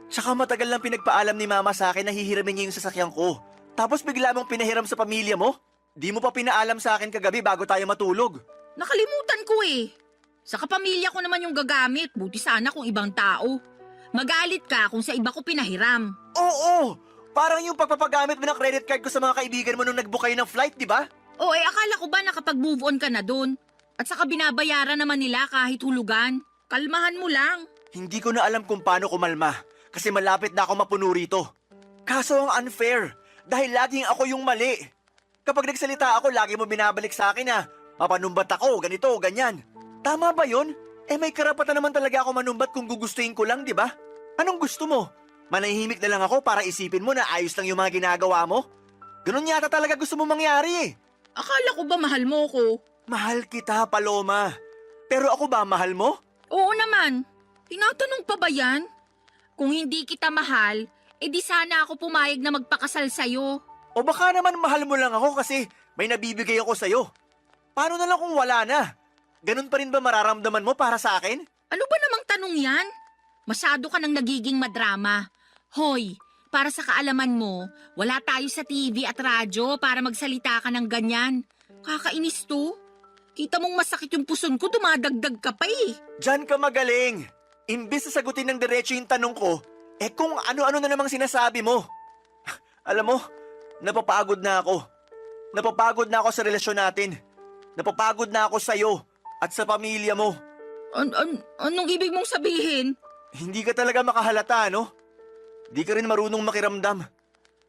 Tsaka matagal lang pinagpaalam ni mama sa akin na hihiramin niya yung sasakyan ko. Tapos bigla mong pinahiram sa pamilya mo? Di mo pa pinaalam sa akin kagabi bago tayo matulog. Nakalimutan ko Sa kapamilya ko naman yung gagamit, buti sana kung ibang tao. Magalit ka kung sa iba ko pinahiram. Oo! Parang yung pagpapagamit mo ng credit card ko sa mga kaibigan mo nung nag-book kayo ng flight, di ba? Akala ko ba nakapag-move on ka na dun? At saka binabayaran naman nila kahit hulugan. Kalmahan mo lang. Hindi ko na alam kung paano kumalma kasi malapit na ako mapuno rito. Kaso ang unfair dahil laging ako yung mali. Kapag nagsalita ako, lagi mo binabalik sa akin na mapanumbat ako, ganito, ganyan. Tama ba yun? May karapatan naman talaga ako manumbat kung gugustuhin ko lang, di ba? Anong gusto mo? Manahimik na lang ako para isipin mo na ayos lang yung mga ginagawa mo? Ganun yata talaga gusto mo mangyari Akala ko ba mahal mo ko? Mahal kita, Paloma. Pero ako ba mahal mo? Oo naman. Tinatanong pa ba yan? Kung hindi kita mahal, di sana ako pumayag na magpakasal sa'yo. O baka naman mahal mo lang ako kasi may nabibigay ako sa'yo. Paano na lang kung wala na? Ganun pa rin ba mararamdaman mo para sa akin? Ano ba namang tanong yan? Masyado ka nang nagiging madrama. Hoy, para sa kaalaman mo, wala tayo sa TV at radyo para magsalita ka ng ganyan. Kakainis to. Kita mong masakit yung puson ko, dumadagdag ka pa Diyan ka magaling. Imbis na sagutin ng diretso yung tanong ko, kung ano-ano na namang sinasabi mo. Alam mo, napapagod na ako. Napapagod na ako sa relasyon natin. Napapagod na ako sa'yo at sa pamilya mo. Anong ibig mong sabihin? Hindi ka talaga makahalata, no? Di ka rin marunong makiramdam.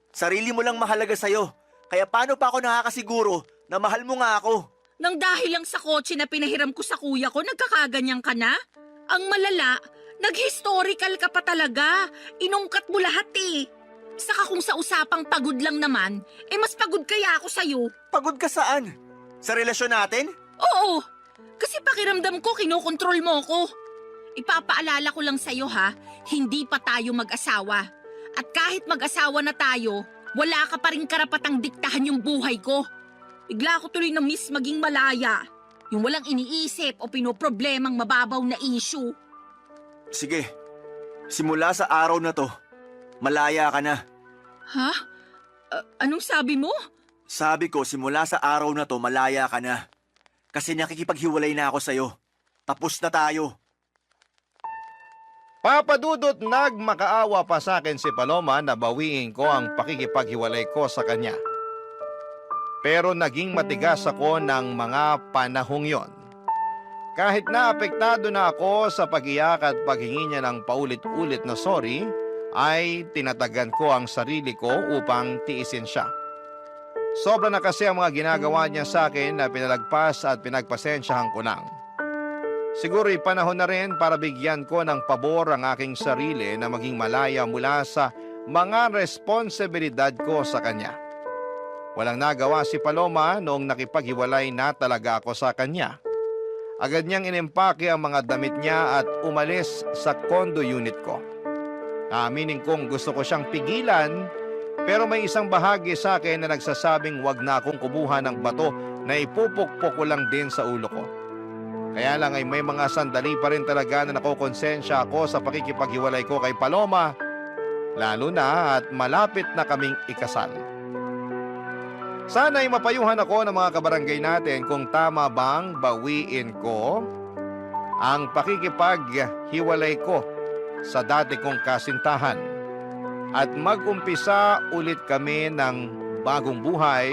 Sarili mo lang mahalaga sa'yo. Kaya paano pa ako nakakasiguro na mahal mo nga ako? Nang dahil lang sa kotse na pinahiram ko sa kuya ko, nagkakaganyan ka na? Ang malala, nag-historical ka pa talaga. Inungkat mo lahat Saka kung sa usapang pagod lang naman, mas pagod kaya ako sa'yo. Pagod ka saan? Sa relasyon natin? Oo, kasi pakiramdam ko kinokontrol mo ko. Ipapaalala ko lang sa'yo hindi pa tayo mag-asawa. At kahit mag-asawa na tayo, wala ka pa rin karapatang diktahan yung buhay ko. Bigla ako tuloy na miss maging malaya. Yung walang iniisip o pinoproblemang mababaw na issue. Sige, simula sa araw na to, malaya ka na. Ha? Anong sabi mo? Sabi ko, simula sa araw na to, malaya ka na. Kasi nakikipaghiwalay na ako sa'yo. Tapos na tayo. Papa Dudut, nagmakaawa pa sa akin si Paloma na bawiin ko ang pakikipaghiwalay ko sa kanya. Pero naging matigas ako ng mga panahong yon. Kahit na apektado na ako sa pag-iyak at paghingi niya ng paulit-ulit na sorry, ay tinatagan ko ang sarili ko upang tiisin siya. Sobra na kasi ang mga ginagawa niya sa akin na pinalagpas at pinagpasensyahan ko lang. Siguro'y panahon na rin para bigyan ko ng pabor ang aking sarili na maging malaya mula sa mga responsibilidad ko sa kanya. Walang nagawa si Paloma noong nakipaghiwalay na talaga ako sa kanya. Agad niyang inimpake ang mga damit niya at umalis sa condo unit ko. Aaminin kong gusto ko siyang pigilan, pero may isang bahagi sa akin na nagsasabing wag na akong kubuha ng bato na ipupukpok ko lang din sa ulo ko. Kaya lang ay may mga sandali pa rin talaga na nakokonsensya ako sa pakikipaghiwalay ko kay Paloma, lalo na at malapit na kaming ikasal. Sana'y mapayuhan ako ng mga kabarangay natin kung tama bang bawiin ko ang pakikipaghiwalay ko sa dati kong kasintahan at mag-umpisa ulit kami ng bagong buhay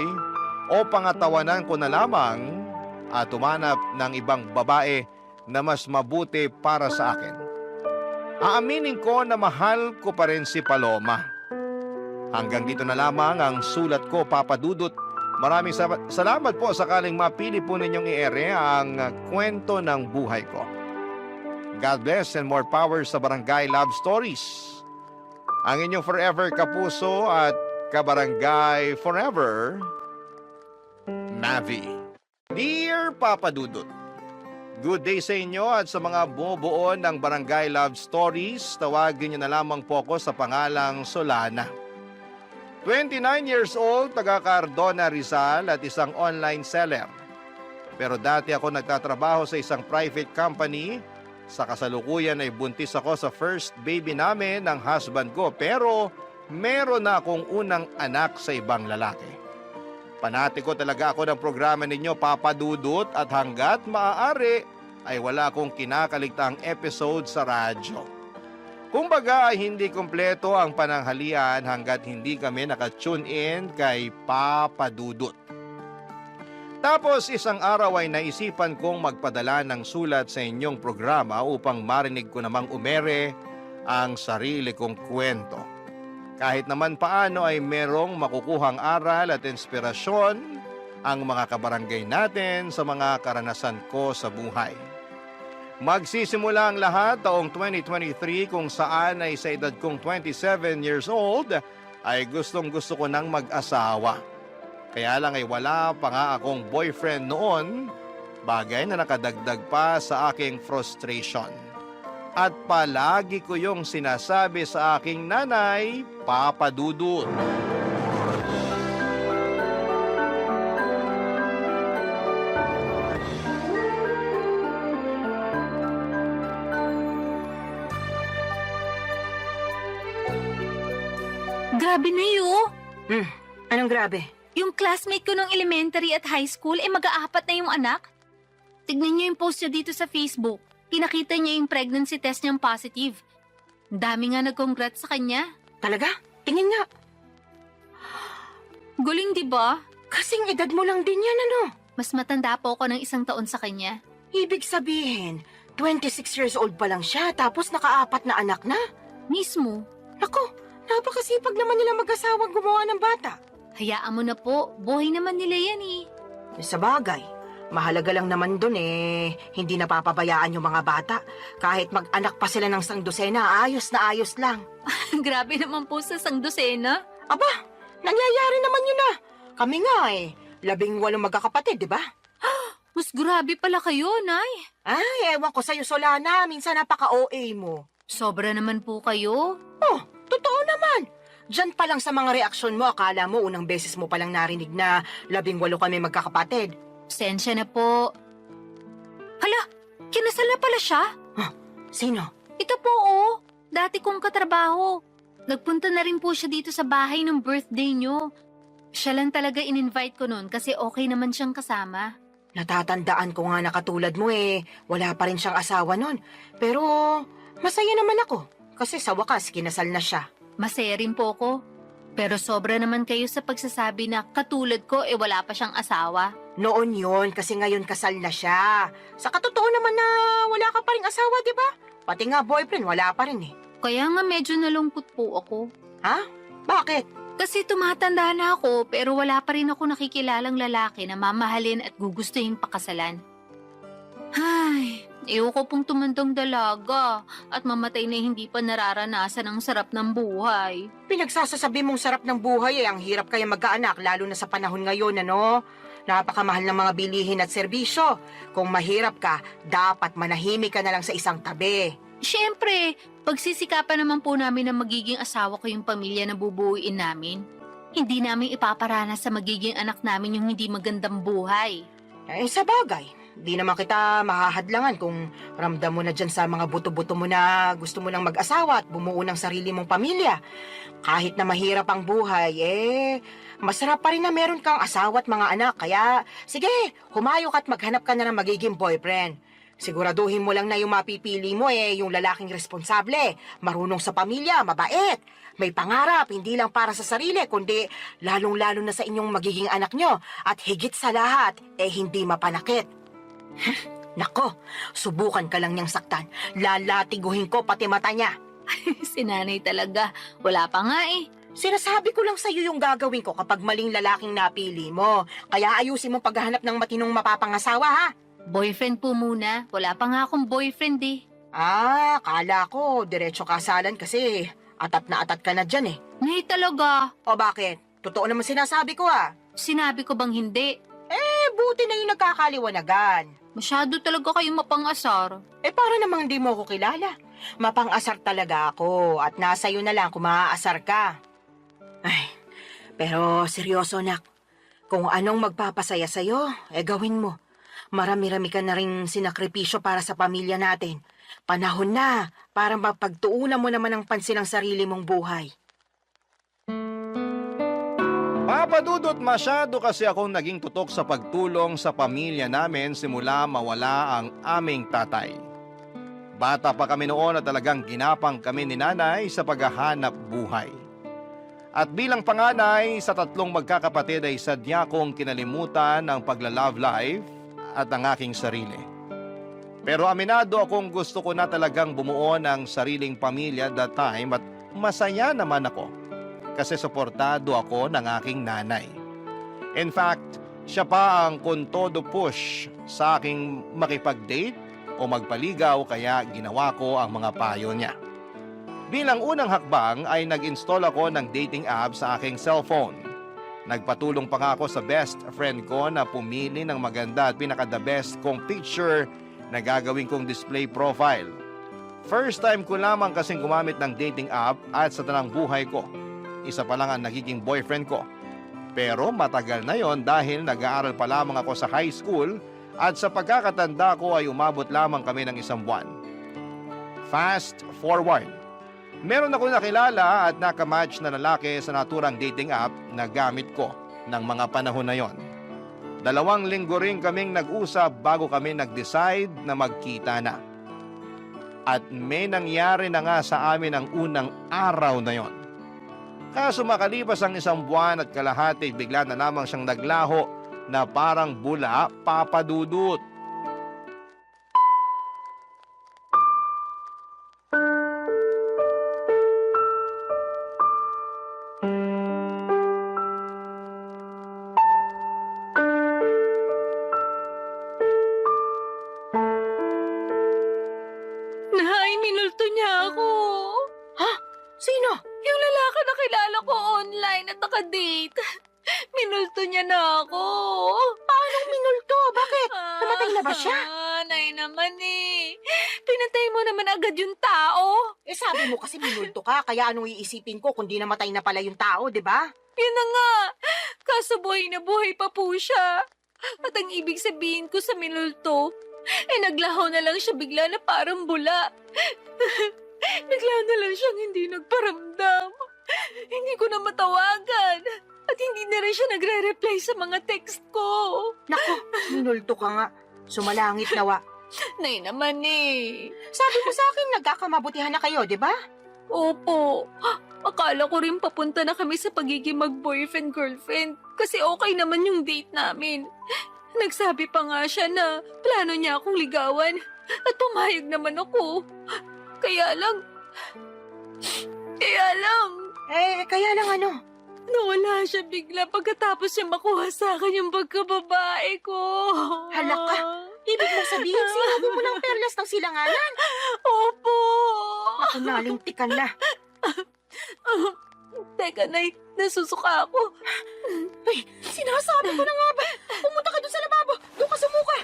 o pangatawanan ko na lamang at tumanap ng ibang babae na mas mabuti para sa akin. Aaminin ko na mahal ko pa rin si Paloma. Hanggang dito na lamang ang sulat ko, Papa Dudut. Maraming salamat po sakaling mapili po ninyong i-ere ang kwento ng buhay ko. God bless and more power sa Barangay Love Stories. Ang inyong forever kapuso at kabarangay forever, Mavi. Dear Papa Dudut, good day sa inyo at sa mga bumubuo ng Barangay Love Stories, tawagin niyo na lamang po ako sa pangalang Solana. 29 years old, taga Cardona, Rizal at isang online seller. Pero dati ako nagtatrabaho sa isang private company. Sa kasalukuyan ay buntis ako sa first baby namin ng husband ko, pero meron na akong unang anak sa ibang lalaki. Panati ko talaga ako ng programa ninyo, Papa Dudut, at hanggat maaari ay wala akong kinakaligtaang episode sa radyo. Kumbaga ay hindi kumpleto ang pananghalian hanggat hindi kami nakatune in kay Papa Dudut. Tapos isang araw ay naisipan kong magpadala ng sulat sa inyong programa upang marinig ko namang umere ang sarili kong kwento. Kahit naman paano ay merong makukuhang aral at inspirasyon ang mga kabarangay natin sa mga karanasan ko sa buhay. Magsisimula ang lahat taong 2023 kung saan ay sa edad kong 27 years old ay gustong-gusto ko nang mag-asawa. Kaya lang ay wala pa nga akong boyfriend noon, bagay na nakadagdag pa sa aking frustration. At palagi ko yung sinasabi sa aking nanay, Papa Dudut. Grabe na yun. Anong grabe? Yung classmate ko nung elementary at high school, mag-aapat na yung anak. Tignan niyo yung post niya dito sa Facebook. Pinakita niya yung pregnancy test niyang positive. Dami nga nag-congrats sa kanya. Talaga? Tingin nga. Guling, di ba? Kasing edad mo lang din yan, ano? Mas matanda po ako ng 1 taon sa kanya. Ibig sabihin, 26 years old pa lang siya, tapos nakaapat na anak na. Mismo. Naku, napakasipag naman nila mag-asawang gumawa ng bata. Hayaan mo na po. Buhay naman nila yan eh. Sa bagay, mahalaga lang naman dun hindi napapabayaan yung mga bata. Kahit mag-anak pa sila ng 100, ayos na ayos lang. Grabe naman po sa 100. Aba, nangyayari naman yun Kami nga 18 magkakapatid, di ba? Mas grabe pala kayo, Nay. Ay, ewan ko sa'yo, Solana. Minsan napaka-OA mo. Sobra naman po kayo. Oh, totoo naman. Diyan pa lang sa mga reaksyon mo, akala mo unang beses mo palang narinig na 18 kami magkakapatid. Sensya na po. Hala, kinasal na pala siya? Sino? Ito po dati kong katrabaho. Nagpunta na rin po siya dito sa bahay ng birthday niyo. Siya lang talaga in-invite ko noon kasi okay naman siyang kasama. Natatandaan ko nga na katulad mo wala pa rin siyang asawa nun. Pero masaya naman ako kasi sa wakas kinasal na siya. Masaya rin po ako. Pero sobra naman kayo sa pagsasabi na katulad ko wala pa siyang asawa. Noon yun kasi ngayon kasal na siya. Sa katotoo naman na wala ka pa ring asawa, di ba? Pati nga boyfriend, wala pa rin eh. Kaya nga medyo nalungkot po ako. Ha? Bakit? Kasi tumatanda na ako pero wala pa rin ako nakikilalang lalaki na mamahalin at gugustuhin pakasalan. Ay, ayoko pong tumandang dalaga at mamatay na hindi pa nararanasan ang sarap ng buhay. Pinagsasasabi mong sarap ng buhay ang hirap kaya magkaanak lalo na sa panahon ngayon, ano? Napakamahal ng mga bilihin at serbisyo. Kung mahirap ka, dapat manahimik ka na lang sa isang tabi. Siyempre, pagsisikapan naman po namin na magiging asawa ko yung pamilya na bubuuin namin. Hindi namin ipaparanas sa magiging anak namin yung hindi magandang buhay. Eh, sa bagay, di naman kita mahahadlangan kung ramdam mo na dyan sa mga buto-buto mo na gusto mo nang mag-asawa at bumuo ng sarili mong pamilya. Kahit na mahirap ang buhay, masarap pa rin na meron kang asawa at mga anak. Kaya, sige, humayok at maghanap ka na ng magiging boyfriend. Siguraduhin mo lang na yung mapipili mo yung lalaking responsable, marunong sa pamilya, mabait, may pangarap, hindi lang para sa sarili, kundi lalong-lalo na sa inyong magiging anak nyo. At higit sa lahat, hindi mapanakit. Nako, subukan ka lang niyang saktan. Lalatiguhin ko pati mata niya. Si nanay talaga, wala pa nga eh. Sinasabi ko lang sa'yo yung gagawin ko kapag maling lalaking napili mo. Kaya ayusin mo paghahanap ng matinong mapapangasawa, ha? Boyfriend po muna, wala pa nga akong boyfriend eh. Kala ko, diretso kasalan kasi atat na atat ka na dyan eh. Nay talaga, O bakit? Totoo naman sinasabi ko sinabi ko bang hindi? buti na yung nagkakaliwanagan. Masyado talaga kayo mapangasar. Para namang di mo ko kilala. Mapang-asar talaga ako at nasa iyo na lang kung maaasar ka. Ay, pero seryoso nak, kung anong magpapasaya sa'yo, gawin mo. Marami-rami ka na rin sinakripisyo para sa pamilya natin. Panahon na para mapagtuunan mo naman ang pansin ng sarili mong buhay. Papa Dudut, masyado kasi akong naging tutok sa pagtulong sa pamilya namin simula mawala ang aming tatay. Bata pa kami noon at talagang ginapang kami ni nanay sa paghahanap buhay. At bilang panganay sa 3 magkakapatid ay sadya kong kinalimutan ang pagla-love life at ang aking sarili. Pero aminado akong gusto ko na talagang bumuo ng sariling pamilya that time at masaya naman ako kasi suportado ako ng aking nanay. In fact, siya pa ang kontodo push sa aking makipag-date o magpaligaw kaya ginawa ko ang mga payo niya. Bilang unang hakbang ay nag-install ako ng dating app sa aking cellphone. Nagpatulong pa nga ako sa best friend ko na pumili ng maganda at pinaka-the best kong picture na gagawin kong display profile. First time ko lamang kasing gumamit ng dating app at sa tanang buhay ko. Isa pa lang ang nagiging boyfriend ko. Pero matagal na yon dahil nag-aaral pa lamang ako sa high school at sa pagkakatanda ko ay umabot lamang kami ng 1 buwan. Fast forward. Meron ako nakilala at nakamatch na lalaki sa naturang dating app na gamit ko ng mga panahon na yon. 2 linggo rin kaming nag-usap bago kami nag-decide na magkita na. At may nangyari na nga sa amin ang unang araw na yon. Kaso makalipas ang 1 buwan at kalahati, bigla na lamang siyang naglaho na parang bula, Papa Dudut. Nay, minulto niya ako. Sino? Yung lalaki na kilala ko online at naka-date. Minulto niya na ako. Paano minulto? Bakit? Namatay na ba siya? Nay naman eh. Pinatay mo naman agad yung tao. Sabi mo kasi minulto ka, kaya anong iisipin ko kundi namatay na pala yung tao, di ba? Yun na nga. Kaso buhay na buhay pa po siya. At ang ibig sabihin ko sa minulto, naglaho na lang siya bigla na parang bula. Bigla na lang siyang hindi nagparamdam. Hindi ko na matawagan. At hindi na rin siya nagre-reply sa mga text ko. Naku, minulto ka nga. Sumalangit nawa. Nay naman eh. Sabi mo sa akin, nagkakamabutihan na kayo, di ba? Opo. Akala ko rin papunta na kami sa pagiging mag-boyfriend-girlfriend kasi okay naman yung date namin. Nagsabi pa nga siya na plano niya akong ligawan at pumayag naman ako. Kaya lang... Kaya lang ano? Nawala siya bigla pagkatapos niya makuha sa akin yung pagkababae ko. Hala ka! Ibig mo sabihin, sinabi mo ng perlas ng silanganan? Opo! Ako nalintikan na. Teka, Nay, nasusuka ako. Ay, sinasabi ko na nga ba? Pumunta ka doon sa lababo. Doon ka sumuka.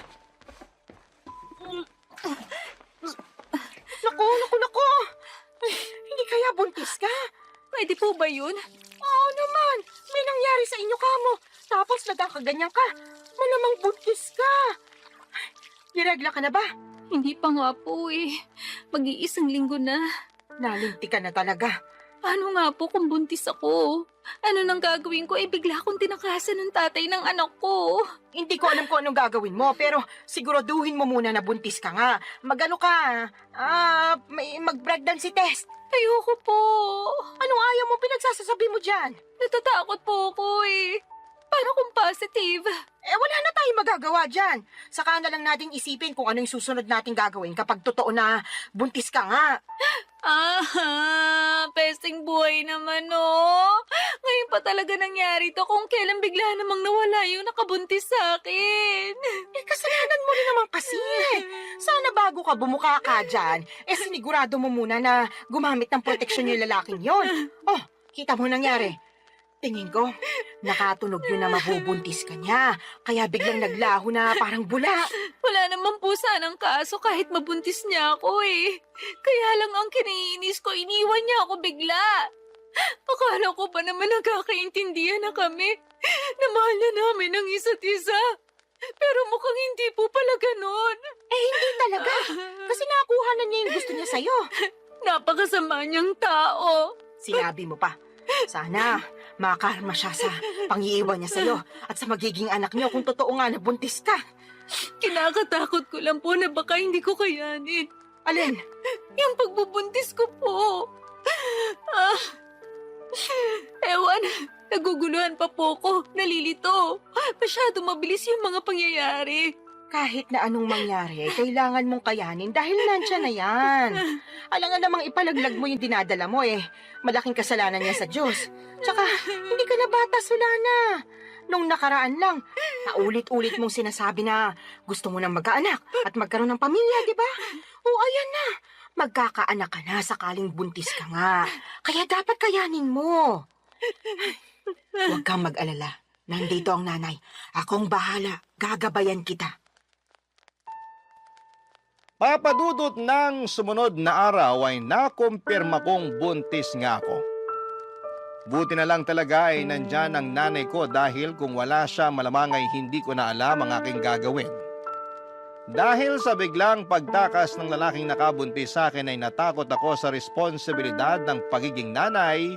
Naku. Ay, hindi kaya buntis ka? Pwede po ba yun? Oo naman. May nangyari sa inyo kamo. Tapos nagkakaganyan ka. Malamang buntis ka. Ay, niregla ka na ba? Hindi pa nga po eh. Mag-iisang linggo na. Nalinti ka na talaga. Paano nga po kung buntis ako? Ano nang gagawin ko? Bigla akong tinakasan ng tatay ng anak ko. Hindi ko alam kung anong gagawin mo, pero siguraduhin mo muna na buntis ka nga. Magano ka? Mag-pregnancy test. Ayoko po. Anong ayaw mo pinagsasasabi mo dyan? Natatakot po ako eh. Paano kung positive? Wala na tayong magagawa dyan. Saka na lang nating isipin kung ano yung susunod nating gagawin kapag totoo na buntis ka nga. Pesting buhay naman oh. Ngayon pa talaga nangyari to kung kailan bigla namang nawala yung nakabuntis sa akin. Kasalanan mo rin naman kasi. Sana bago ka bumuka ka dyan, sinigurado mo muna na gumamit ng proteksyon yung lalaking yon. Oh, kita mo nangyari. Tingin ko, nakatunog yun na mabubuntis ka niya. Kaya biglang naglaho na parang bula. Wala naman po sanang kaso kahit mabuntis niya ako eh. Kaya lang ang kiniinis ko, iniwan niya ako bigla. Akala ko pa naman nagkakaintindihan na kami. Na mahal na namin ang isa't isa. Pero mukhang hindi po pala ganon. Hindi talaga. Kasi nakuha na niya yung gusto niya sa'yo. Napakasama niyang tao. Sinabi mo pa. Sana makarma siya sa pangiiwan niya sa'yo at sa magiging anak niyo kung totoo nga na buntis ka. Kinakatakot ko lang po na baka hindi ko kayanin. Alin? Yung pagbubuntis ko po. Ewan, naguguluhan pa po ko. Nalilito. Masyado mabilis yung mga pangyayari. Kahit na anong mangyari, kailangan mong kayanin dahil nandiyan na yan. Alam nga namang ipalaglag mo yung dinadala mo malaking kasalanan niya sa Diyos. Tsaka, hindi ka na batas, wala na. Nung nakaraan lang, naulit-ulit mong sinasabi na gusto mo nang magkaanak at magkaroon ng pamilya, di ba? O ayan na, magkakaanak ka na sakaling buntis ka nga. Kaya dapat kayanin mo. Huwag kang mag-alala. Nandito ang nanay. Akong bahala. Gagabayan kita. Papadudot ng sumunod na araw ay nakumpirma kong buntis nga ako. Buti na lang talaga ay nandyan ang nanay ko dahil kung wala siya malamang ay hindi ko na alam ang aking gagawin. Dahil sa biglang pagtakas ng lalaking nakabuntis sa akin ay natakot ako sa responsibilidad ng pagiging nanay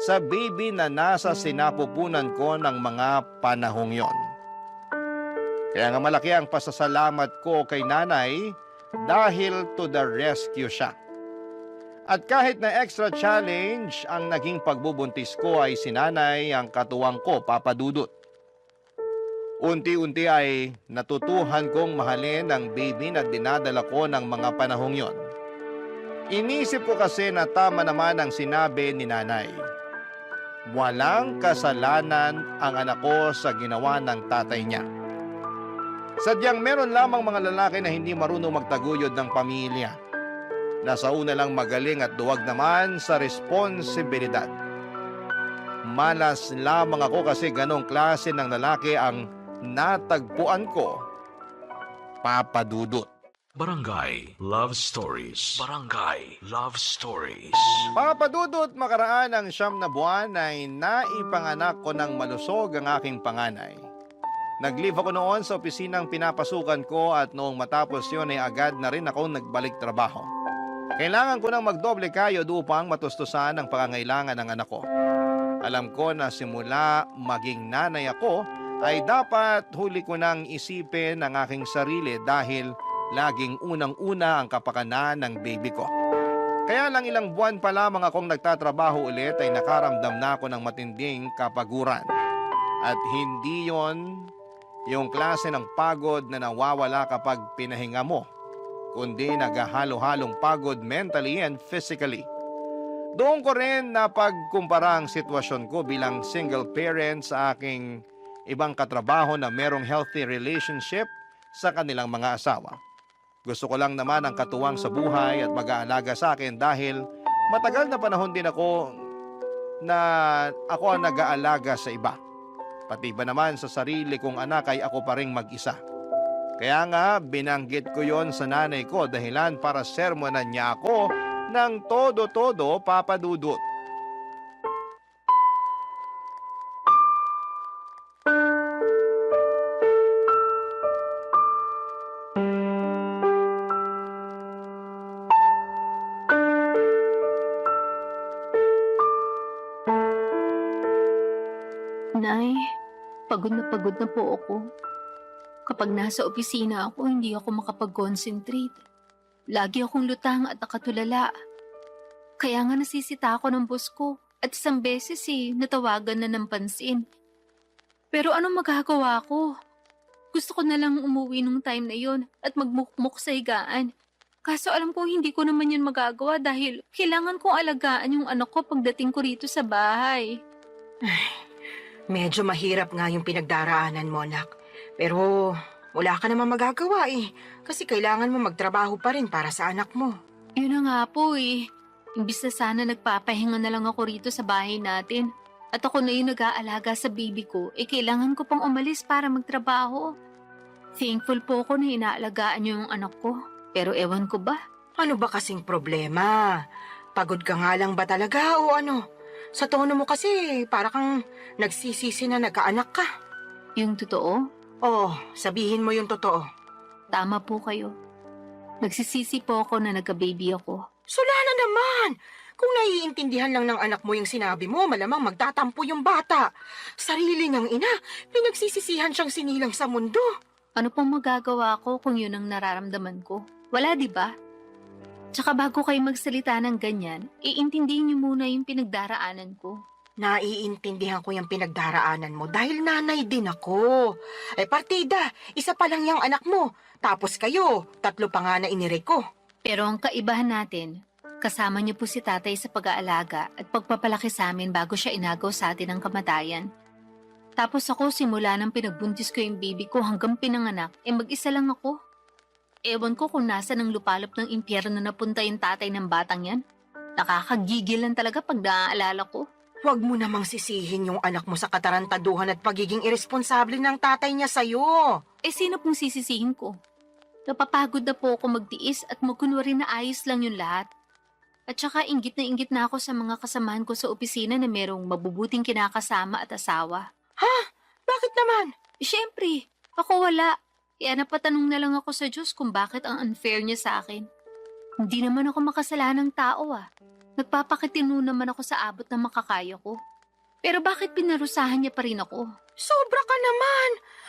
sa baby na nasa sinapupunan ko ng mga panahong yon. Kaya nga malaki ang pasasalamat ko kay nanay dahil to the rescue siya. At kahit na extra challenge ang naging pagbubuntis ko ay si nanay ang katuwang ko, Papa Dudut. Unti-unti ay natutuhan kong mahalin ang baby na dinadala ko ng mga panahong yon. Inisip ko kasi na tama naman ang sinabi ni nanay. Walang kasalanan ang anak ko sa ginawa ng tatay niya. Sadyang meron lamang mga lalaki na hindi marunong magtaguyod ng pamilya. Nasa una lang magaling at duwag naman sa responsibilidad. Malas lamang ako kasi ganong klase ng lalaki ang natagpuan ko, Papa Dudut. Barangay Love Stories. Barangay Love Stories. Papa Dudut, makaraan ng 9 na buwan ay naipanganak ko ng malusog ang aking panganay. Nag-leave ako noon sa opisinang pinapasukan ko at noong matapos yun ay agad na rin ako nagbalik trabaho. Kailangan ko nang magdoble kayod upang matustusan ang pangangailangan ng anak ko. Alam ko na simula maging nanay ako ay dapat huli ko nang isipin ang aking sarili dahil laging unang-una ang kapakanan ng baby ko. Kaya lang ilang buwan pa lamang akong nagtatrabaho ulit ay nakaramdam na ako ng matinding kapaguran. At hindi yon Yung klase ng pagod na nawawala kapag pinahinga mo, kundi naghahalo-halong pagod mentally and physically. Doon ko rin napagkumpara ang sitwasyon ko bilang single parent sa aking ibang katrabaho na merong healthy relationship sa kanilang mga asawa. Gusto ko lang naman ang katuwang sa buhay at mag-aalaga sa akin dahil matagal na panahon din ako ang nag-aalaga sa iba. Pati ba naman sa sarili kong anak ay ako pa ring mag-isa. Kaya nga binanggit ko yon sa nanay ko dahilan para sermonan niya ako ng todo-todo, Papa Dudut. Nay, pagod na po ako. Kapag nasa opisina ako, hindi ako makapag-concentrate. Lagi akong lutang at nakatulala. Kaya nga nasisita ako ng boss ko at isang beses natawagan na ng pansin. Pero anong magagawa ko? Gusto ko na lang umuwi nung time na yon at magmukmuk sa higaan. Kaso alam ko hindi ko naman yun magagawa dahil kailangan kong alagaan yung anak ko pagdating ko rito sa bahay. Medyo mahirap nga yung pinagdaraanan mo, anak. Pero wala ka naman magagawa kasi kailangan mo magtrabaho pa rin para sa anak mo. Yun na nga po Imbis na sana nagpapahinga na lang ako rito sa bahay natin. At ako na yung nag-aalaga sa baby ko, kailangan ko pang umalis para magtrabaho. Thankful po ako na inaalagaan niyo yung anak ko. Pero ewan ko ba? Ano ba kasing problema? Pagod ka nga lang ba talaga o ano? Sa tono mo kasi para kang nagsisisi na nagkaanak ka. Yung totoo? Oo, sabihin mo yung totoo. Tama po kayo. Nagsisisi po ako na nagka-baby ako. Sula na naman! Kung naiintindihan lang ng anak mo yung sinabi mo, malamang magtatampo yung bata. Sarili niyang ina, pinagsisisihan siyang sinilang sa mundo. Ano pong magagawa ko kung yun ang nararamdaman ko? Wala, di ba? Tsaka bago kayo magsalita ng ganyan, iintindihin niyo muna yung pinagdaraanan ko. Naiintindihan ko yung pinagdaraanan mo dahil nanay din ako. Partida, isa pa lang yung anak mo. Tapos kayo, 3 pa nga na inire ko. Pero ang kaibahan natin, kasama niyo po si tatay sa pag-aalaga at pagpapalaki sa amin bago siya inagaw sa atin ng kamatayan. Tapos ako simula nang pinagbuntis ko yung baby ko hanggang pinanganak, mag-isa lang ako. Ewan ko kung nasa ng lupalop ng impyerno na napunta yung tatay ng batang yan. Nakakagigil lang talaga pag naaalala ko. Huwag mo namang sisihin yung anak mo sa katarantaduhan at pagiging irresponsable ng tatay niya sa'yo. Sino pong sisisihin ko? Napapagod na po ako magtiis at magkunwari na ayos lang yung lahat. At saka inggit na ako sa mga kasamahan ko sa opisina na merong mabubuting kinakasama at asawa. Ha? Bakit naman? Siyempre, ako wala. Kaya napatanong na lang ako sa Diyos kung bakit ang unfair niya sa akin. Hindi naman ako makasalanang tao Nagpapakitino naman ako sa abot na makakaya ko. Pero bakit pinarusahan niya pa rin ako? Sobra ka naman!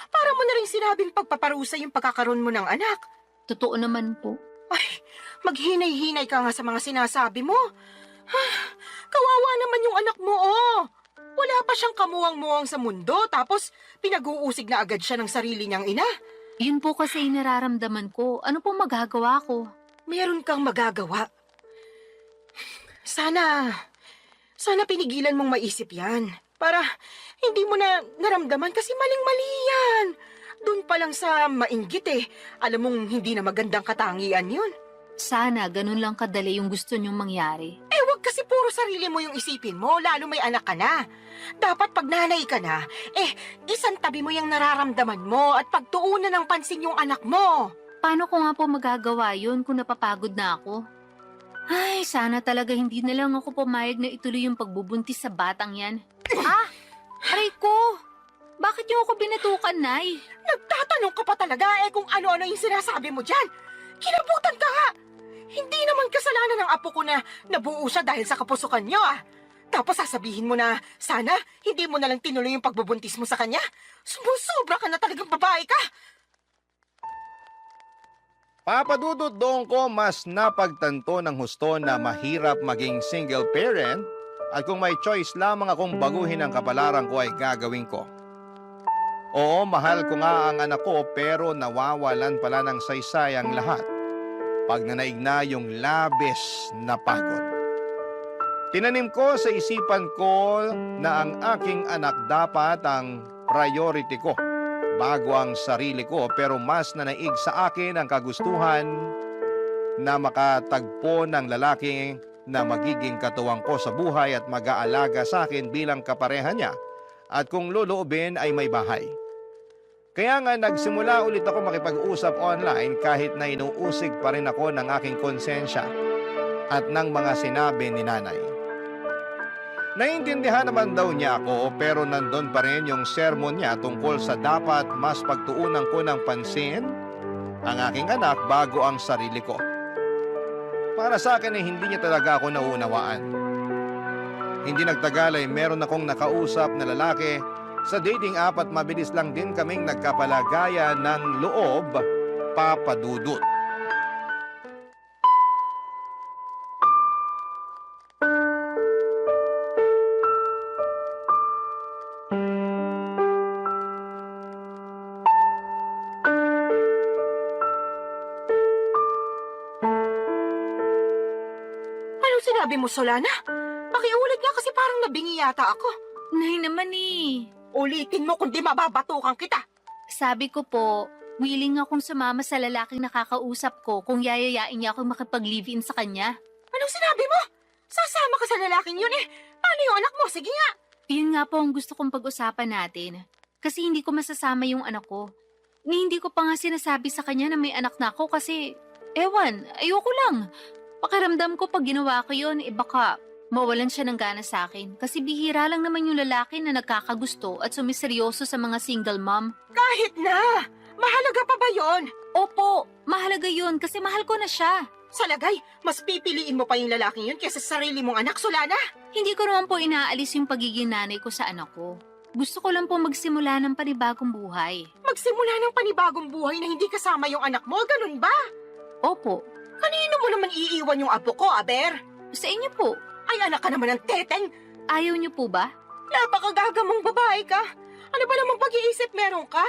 Para mo na rin sinabing pagpaparusa yung pagkakaroon mo ng anak. Totoo naman po. Ay, maghinay-hinay ka nga sa mga sinasabi mo. Kawawa naman yung anak mo, Wala pa siyang kamuwang-muwang sa mundo, tapos pinag-uusig na agad siya ng sarili niyang ina. Yun po kasi yung nararamdaman ko. Ano po magagawa ko? Meron kang magagawa. Sana pinigilan mong maisip yan. Para hindi mo na naramdaman kasi maling-mali yan. Doon pa lang sa mainggit alam mong hindi na magandang katangian yun. Sana ganun lang kadali yung gusto niyong mangyari. Wag kasi puro sarili mo yung isipin mo, lalo may anak ka na. Dapat pag nanay ka na, isang tabi mo yung nararamdaman mo at pagtuunan ng pansin yung anak mo. Paano ko nga po magagawa yun kung napapagod na ako? Ay, sana talaga hindi na lang ako pumayag na ituloy yung pagbubuntis sa batang yan. Aray ko! Bakit niyo ako binatukan, Nay? Nagtatanong ka pa talaga kung ano-ano yung sinasabi mo dyan. Kinabutan ka nga! Hindi naman kasalanan ng apo ko na nabuo siya dahil sa kapusukan niyo, Tapos sasabihin mo na sana hindi mo na lang tinuloy yung pagbubuntis mo sa kanya? Sumusobra ka na talagang babae ka! Papa Dudut, doon ko mas napagtanto ng husto na mahirap maging single parent at kung may choice lamang akong baguhin ang kapalaran ko ay gagawin ko. Oo, mahal ko nga ang anak ko pero nawawalan pala ng saysay ang lahat pag nanaig na yung labis na pagod. Tinanim ko sa isipan ko na ang aking anak dapat ang priority ko bago ang sarili ko, pero mas nanaig sa akin ang kagustuhan na makatagpo ng lalaki na magiging katuwang ko sa buhay at mag-aalaga sa akin bilang kapareha niya at kung loloobin ay may bahay. Kaya nga nagsimula ulit ako makipag-usap online kahit na inuusig pa rin ako ng aking konsensya at ng mga sinabi ni nanay. Naiintindihan naman daw niya ako pero nandun pa rin yung sermon niya tungkol sa dapat mas pagtuunan ko ng pansin ang aking anak bago ang sarili ko. Para sa akin ay hindi niya talaga ako nauunawaan. Hindi nagtagal ay meron akong nakausap na lalaki sa dating app at mabilis lang din kaming nagkapalagayan ng loob, Papa Dudut. Anong sinabi mo, Solana? Pakiulit nga kasi parang nabingi yata ako. Nay naman eh. Ulitin mo kundi mababatukan kita. Sabi ko po, willing akong sumama sa lalaking nakakausap ko kung yayayain niya akong makipag-live-in sa kanya. Anong sinabi mo? Sasama ka sa lalaking yun eh. Paano yung anak mo? Sige nga. Yun nga po ang gusto kong pag-usapan natin. Kasi hindi ko masasama yung anak ko. Ni hindi ko pa nga sinasabi sa kanya na may anak na ako kasi, ewan, ayoko lang. Pakiramdam ko pag ginawa ko yun, baka mawalan siya ng gana sa akin. Kasi bihira lang naman yung lalaki na nagkakagusto at sumiseryoso sa mga single mom. Kahit na. Mahalaga pa ba yon? Opo, mahalaga yun kasi mahal ko na siya. Sa lagay, mas pipiliin mo pa yung lalaking yun kaysa sa sarili mong anak, Solana. Hindi ko naman po inaalis yung pagiging nanay ko sa anak ko. Gusto ko lang po magsimula ng panibagong buhay. Magsimula ng panibagong buhay na hindi kasama yung anak mo, ganun ba? Opo, Kanino mo naman iiwan yung apo ko, Aber? sa inyo po. Ay, anak ka naman ng teteng. Ayaw niyo po ba? Napakagagamong babae ka. Ano ba namang pag-iisip meron ka?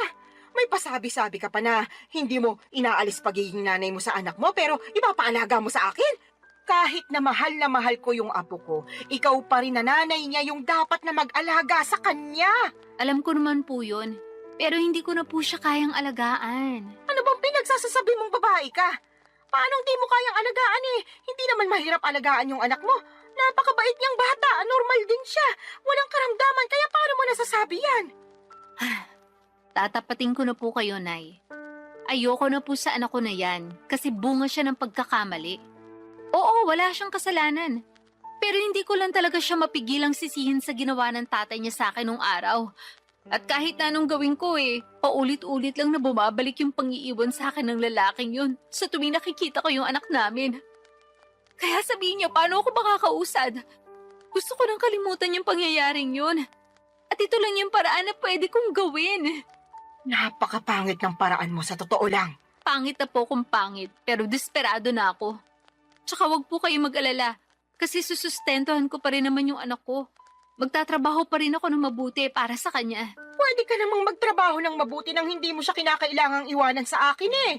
May pasabi-sabi ka pa na hindi mo inaalis pagiging nanay mo sa anak mo pero ipapaalaga mo sa akin. Kahit na mahal ko yung apo ko, ikaw pa rin na nanay niya yung dapat na mag-alaga sa kanya. Alam ko naman po yun. Pero hindi ko na po siya kayang alagaan. Ano bang pinagsasasabi mong babae ka? Paano di mo kayang alagaan eh? Hindi naman mahirap alagaan yung anak mo. Napakabait niyang bata, normal din siya. Walang karamdaman, kaya paano mo nasasabi yan? Tatapatin ko na po kayo, Nay. Ayoko na po sa anak ko na yan kasi bunga siya ng pagkakamali. Oo, wala siyang kasalanan. Pero hindi ko lang talaga siya mapigilang sisihin sa ginawa ng tatay niya sa akin nung araw. At kahit na anong gawin ko paulit-ulit lang na bumabalik yung pangiiwan sa akin ng lalaking yun sa tuwing nakikita ko yung anak namin. Kaya sabihin niya, paano ako makakausad? Gusto ko nang kalimutan yung pangyayaring yun. At ito lang yung paraan na pwede kong gawin. Napakapangit ng paraan mo sa totoo lang. Pangit na po kung pangit, pero desperado na ako. Tsaka wag po kayo mag-alala, kasi susustentuhan ko pa rin naman yung anak ko. Magtatrabaho pa rin ako ng mabuti para sa kanya. Pwede ka namang magtrabaho ng mabuti nang hindi mo siya kinakailangang iwanan sa akin eh.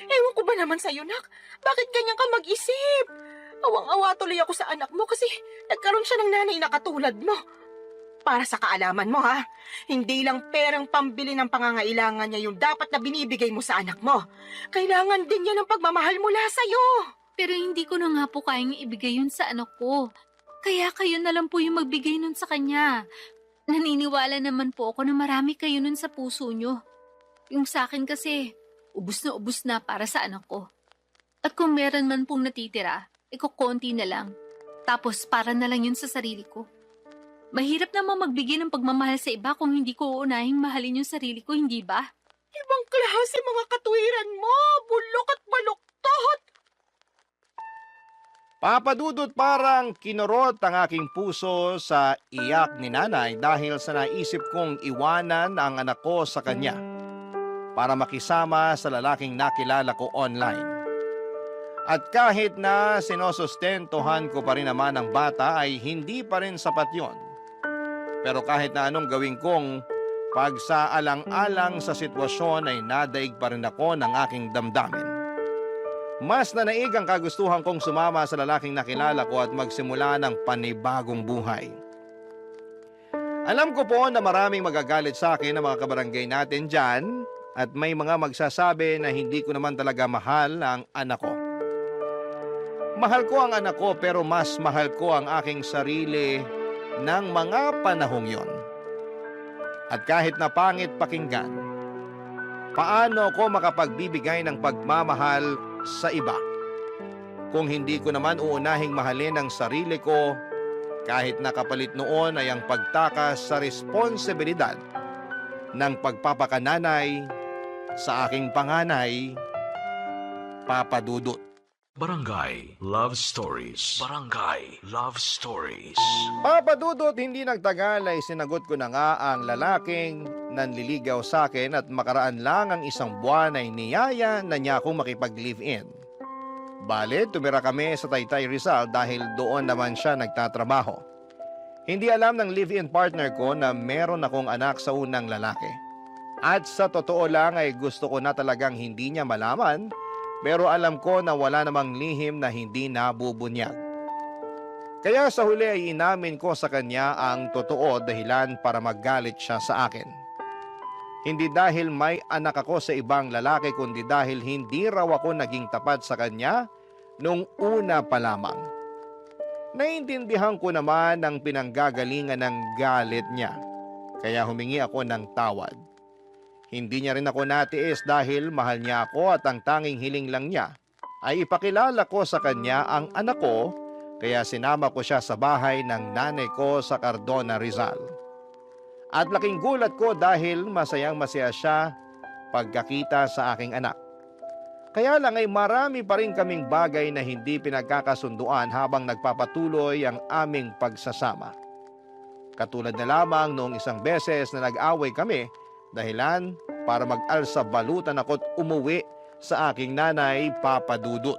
Ewan ko ba naman sa'yo, nak? Bakit ganyan ka mag-isip? Awang-awa tuloy ako sa anak mo kasi nagkaroon siya ng nanay na katulad mo. Para sa kaalaman mo ha, hindi lang perang pambili ng pangangailangan niya yung dapat na binibigay mo sa anak mo. Kailangan din niya ng pagmamahal mula sa'yo. Pero hindi ko na nga po kayang ibigay yun sa anak ko. Kaya kayo na lang po yung magbigay nun sa kanya. Naniniwala naman po ako na marami kayo nun sa puso nyo. Yung sa akin kasi, ubus na para sa anak ko. At kung meron man pong natitira, konti na lang. Tapos para na lang yun sa sarili ko. Mahirap namang magbigay ng pagmamahal sa iba kung hindi ko uunahing mahalin yung sarili ko, hindi ba? Ibang klase mga katwiran mo, bulok at baluktot. Papadudot parang kinurot ang aking puso sa iyak ni nanay dahil sa naisip kong iwanan ang anak ko sa kanya para makisama sa lalaking nakilala ko online. At kahit na sinosustentuhan ko pa rin naman ang bata ay hindi pa rin sapat yon. Pero kahit na anong gawin kong Pagsaalang-alang sa sitwasyon ay nadaig pa rin ako ng aking damdamin. Mas nanaig ang kagustuhan kong sumama sa lalaking nakilala ko at magsimula ng panibagong buhay. Alam ko po na maraming magagalit sa akin ng mga kabarangay natin dyan at may mga magsasabi na hindi ko naman talaga mahal ang anak ko. Mahal ko ang anak ko pero mas mahal ko ang aking sarili ng mga panahong yon. At kahit na pangit pakinggan, paano ko makapagbibigay ng pagmamahal sa iba kung hindi ko naman uunahing mahalin ang sarili ko kahit nakapalit noon ay ang pagtakas sa responsibilidad ng pagpapakananay sa aking panganay, Papa Dudut. Barangay Love Stories. Barangay Love Stories. Papa Dudut, hindi nagtagal ay sinagot ko na nga ang lalaking nanliligaw sa akin at makaraan lang ang isang buwan ay niyaya na niya akong makipag-live-in. Bale, tumira kami sa Taytay Rizal dahil doon naman siya nagtatrabaho. Hindi alam ng live-in partner ko na meron akong anak sa unang lalaki. At sa totoo lang ay gusto ko na talagang hindi niya malaman, pero alam ko na wala namang lihim na hindi nabubunyag. Kaya sa huli ay inamin ko sa kanya ang totoo dahilan para magalit siya sa akin. Hindi dahil may anak ako sa ibang lalaki kundi dahil hindi raw ako naging tapat sa kanya nung una pa lamang. Naintindihan ko naman ang pinanggagalingan ng galit niya, kaya humingi ako ng tawad. Hindi niya rin ako natiis dahil mahal niya ako at ang tanging hiling lang niya ay ipakilala ko sa kanya ang anak ko, kaya sinama ko siya sa bahay ng nanay ko sa Cardona, Rizal. At laking gulat ko dahil masayang-masaya siya pagkakita sa aking anak. Kaya lang ay marami pa rin kaming bagay na hindi pinagkakasunduan habang nagpapatuloy ang aming pagsasama. Katulad na lamang noong isang beses na nag-away kami dahilan para mag-alsa balutan ako't umuwi sa aking nanay, Papa Dudut.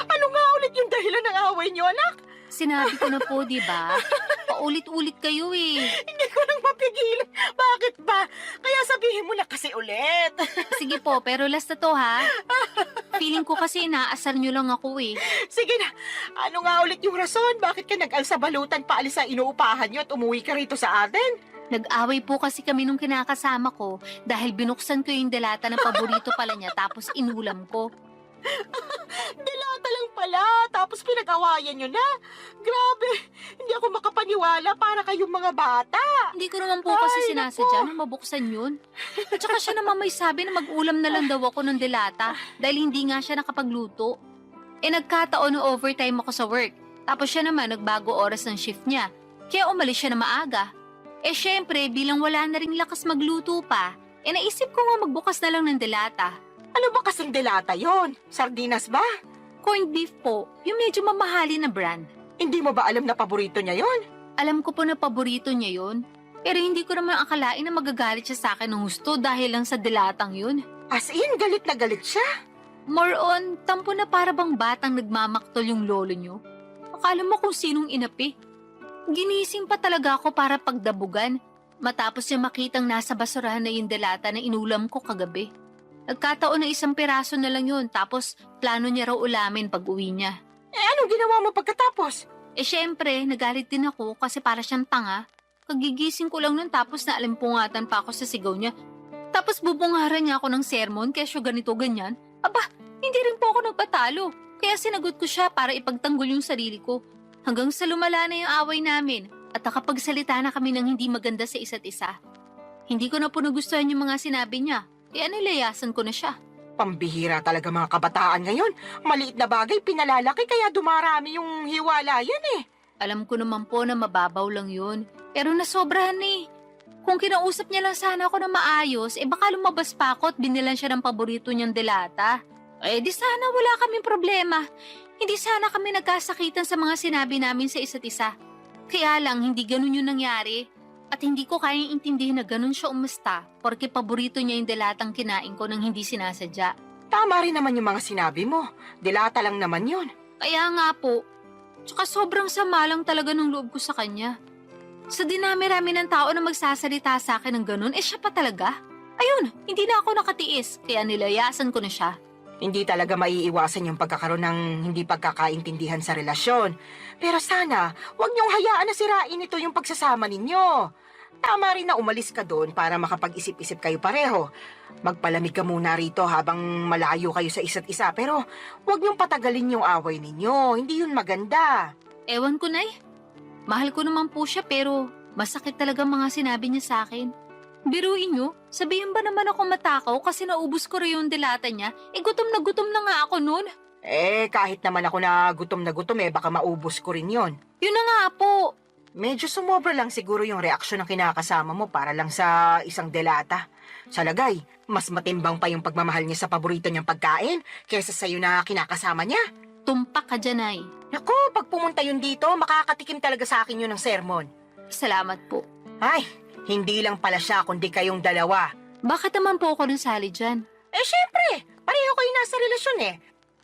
Ano nga ulit yung dahilan ng away niyo, anak? Sinabi ko na po, di ba? Paulit-ulit kayo eh. Hindi ko nang mapigilan. Bakit ba? Kaya sabihin mo na kasi ulit. Sige po, pero last na to ha. Feeling ko kasi inaasar nyo lang ako eh. Sige na, ano nga ulit yung rason? Bakit ka nag-alsa balutan paalis sa inuupahan niyo at umuwi ka rito sa atin? Nag-away po kasi kami nung kinakasama ko dahil binuksan ko yung delata ng paborito pala niya tapos inulam ko. Dilata lang pala, tapos pinag-awayan niyo na. Grabe, hindi ako makapaniwala para kayong mga bata. Hindi ko naman po kasi Ay, sinasadya na mabuksan yun. At saka siya naman may sabi na mag-ulam na lang daw ako ng delata dahil hindi nga siya nakapagluto. Nagkataon na overtime ako sa work. Tapos siya naman nagbago oras ng shift niya. Kaya umalis siya na maaga. Syempre, bilang wala na ring lakas magluto pa, naisip ko nga magbukas na lang ng delata. Ano ba kasing delata yon? Sardinas ba? Corned beef po, yung medyo mamahalin na brand. Hindi mo ba alam na paborito niya yon? Alam ko po na paborito niya yun. Pero hindi ko naman akalain na magagalit siya sa akin ng husto dahil lang sa delatang yun. As in, galit na galit siya. More on, tampo na para bang batang nagmamaktol yung lolo niyo. Akala mo kung sinong inapi. Ginising pa talaga ako para pagdabugan. Matapos niya makitang nasa basurahan na yung delata na inulam ko kagabi. Nagkataon na isang piraso na lang yun, tapos plano niya raw ulamin pag uwi niya. Anong ginawa mo pagkatapos? Syempre, nagalit din ako kasi para siyang tanga. Kagigising ko lang nun tapos naalimpungatan pa ako sa sigaw niya. Tapos bubungaran niya ako ng sermon kesyo ganito ganyan. Aba, hindi rin po ako nagpatalo. Kaya sinagot ko siya para ipagtanggol yung sarili ko. Hanggang sa lumala na yung away namin at nakapagsalita na kami ng hindi maganda sa isa't isa. Hindi ko na po nagustuhan yung mga sinabi niya. Nilayasan ko na siya. Pambihira talaga mga kabataan ngayon. Maliit na bagay pinalalaki kaya dumarami yung hiwalayan eh. Alam ko naman po na mababaw lang yun. Pero nasobrahan eh. Kung kinausap niya lang sana ako na maayos, baka lumabas pa ako at binilan siya ng paborito niyang delata. Di sana wala kaming problema. Hindi sana kami nagkasakitan sa mga sinabi namin sa isa't isa. Kaya lang, hindi ganun yung nangyari. At hindi ko kayang intindihin na ganun siya umusta porque paborito niya yung dilatang kinain ko nang hindi sinasadya. Tama rin naman yung mga sinabi mo. Dilata lang naman yun. Kaya nga po. Tsaka sobrang sama lang talaga ng loob ko sa kanya. Sa dinami-rami ng tao na magsasalita sa akin ng ganun, siya pa talaga. Ayun, hindi na ako nakatiis, kaya nilayasan ko na siya. Hindi talaga maiiwasan yung pagkakaroon ng hindi pagkakaintindihan sa relasyon. Pero sana, huwag niyong hayaan na sirain ito yung pagsasama ninyo. Tama rin na umalis ka doon para makapag-isip-isip kayo pareho. Magpalamig ka muna rito habang malayo kayo sa isa't isa. Pero huwag niyong patagalin yung away ninyo. Hindi yun maganda. Ewan ko, Nay. Mahal ko naman po siya pero masakit talaga mga sinabi niya sa akin. Biruin niyo, sabihin ba naman ako matakaw kasi naubos ko rin yung dilata niya? Gutom na nga ako noon. Kahit naman ako na gutom, baka maubos ko rin yon. Yun na nga po. Medyo sumobra lang siguro yung reaksyon ng kinakasama mo para lang sa isang delata. Sa lagay, mas matimbang pa yung pagmamahal niya sa paborito niyang pagkain kaysa sa'yo na kinakasama niya. Tumpak ka dyan, Nay. Naku, pag pumunta yun dito, makakatikim talaga sa akin yun ng sermon. Salamat po. Ay, hindi lang pala siya kundi kayong dalawa. Bakit naman po ako nasali dyan? Syempre, pareho kayo nasa relasyon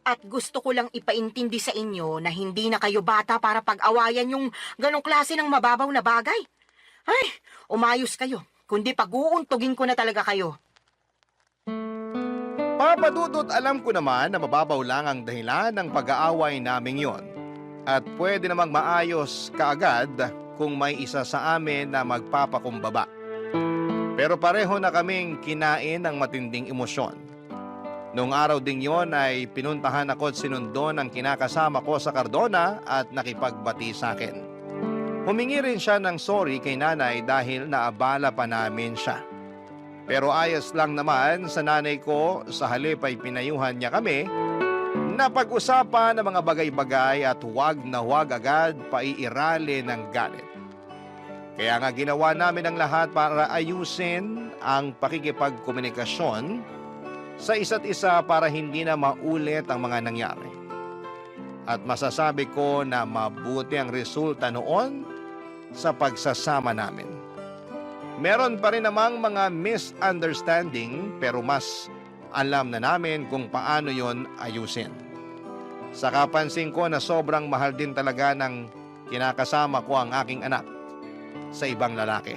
At gusto ko lang ipaintindi sa inyo na hindi na kayo bata para pag-awayan yung ganong klase ng mababaw na bagay. Ay, umayos kayo, kundi pag-uuntugin ko na talaga kayo. Papa Dudut, alam ko naman na mababaw lang ang dahilan ng pag-aaway naming yon. At pwede namang maayos kaagad kung may isa sa amin na magpapakumbaba. Pero pareho na kaming kinain ng matinding emosyon. Noong araw ding yon ay pinuntahan ako at sinundo ng kinakasama ko sa Cardona at nakipagbati sa akin. Humingi rin siya ng sorry kay nanay dahil naabala pa namin siya. Pero ayos lang naman sa nanay ko, sa halip ay pinayuhan niya kami na pag-usapan ng mga bagay-bagay at huwag na huwag agad paiirali ng galit. Kaya nga ginawa namin ang lahat para ayusin ang pakikipagkomunikasyon sa isa't isa para hindi na maulit ang mga nangyari. At masasabi ko na mabuti ang resulta noon sa pagsasama namin. Meron pa rin namang mga misunderstanding pero mas alam na namin kung paano yon ayusin. Saka pansin ko na sobrang mahal din talaga ng kinakasama ko ang aking anak sa ibang lalaki.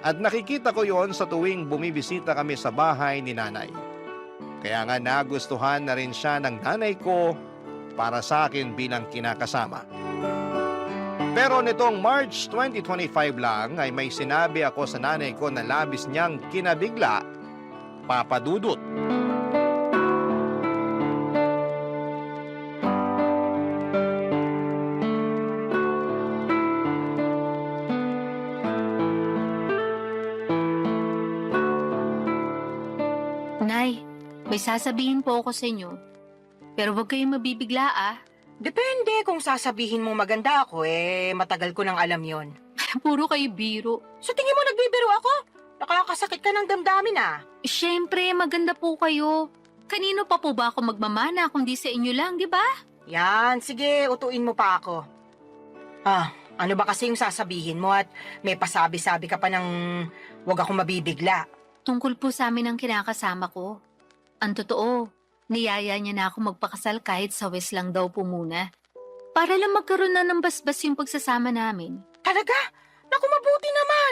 At nakikita ko yon sa tuwing bumibisita kami sa bahay ni nanay. Kaya nga nagustuhan na rin siya ng nanay ko para sa akin bilang kinakasama. Pero nitong March 2025 lang ay may sinabi ako sa nanay ko na labis niyang kinabigla, Papa Dudut. Nay, may sasabihin po ako sa inyo. Pero huwag kayong mabibigla Depende kung sasabihin mo maganda ako, matagal ko nang alam yon. Puro kayo biro. So tingin mo nagbibiro ako? Nakakasakit ka ng damdamin Siyempre, maganda po kayo. Kanino pa po ba ako magmamana kundi sa inyo lang, di ba? Yan, sige, utuin mo pa ako. Ano ba kasi yung sasabihin mo at may pasabi-sabi ka pa ng wag akong mabibigla? Tungkol po sa amin ang kinakasama ko. Ang totoo, niyaya niya na ako magpakasal kahit sa West lang daw po muna. Para lang magkaroon na ng basbas yung pagsasama namin. Talaga? Naku, mabuti naman!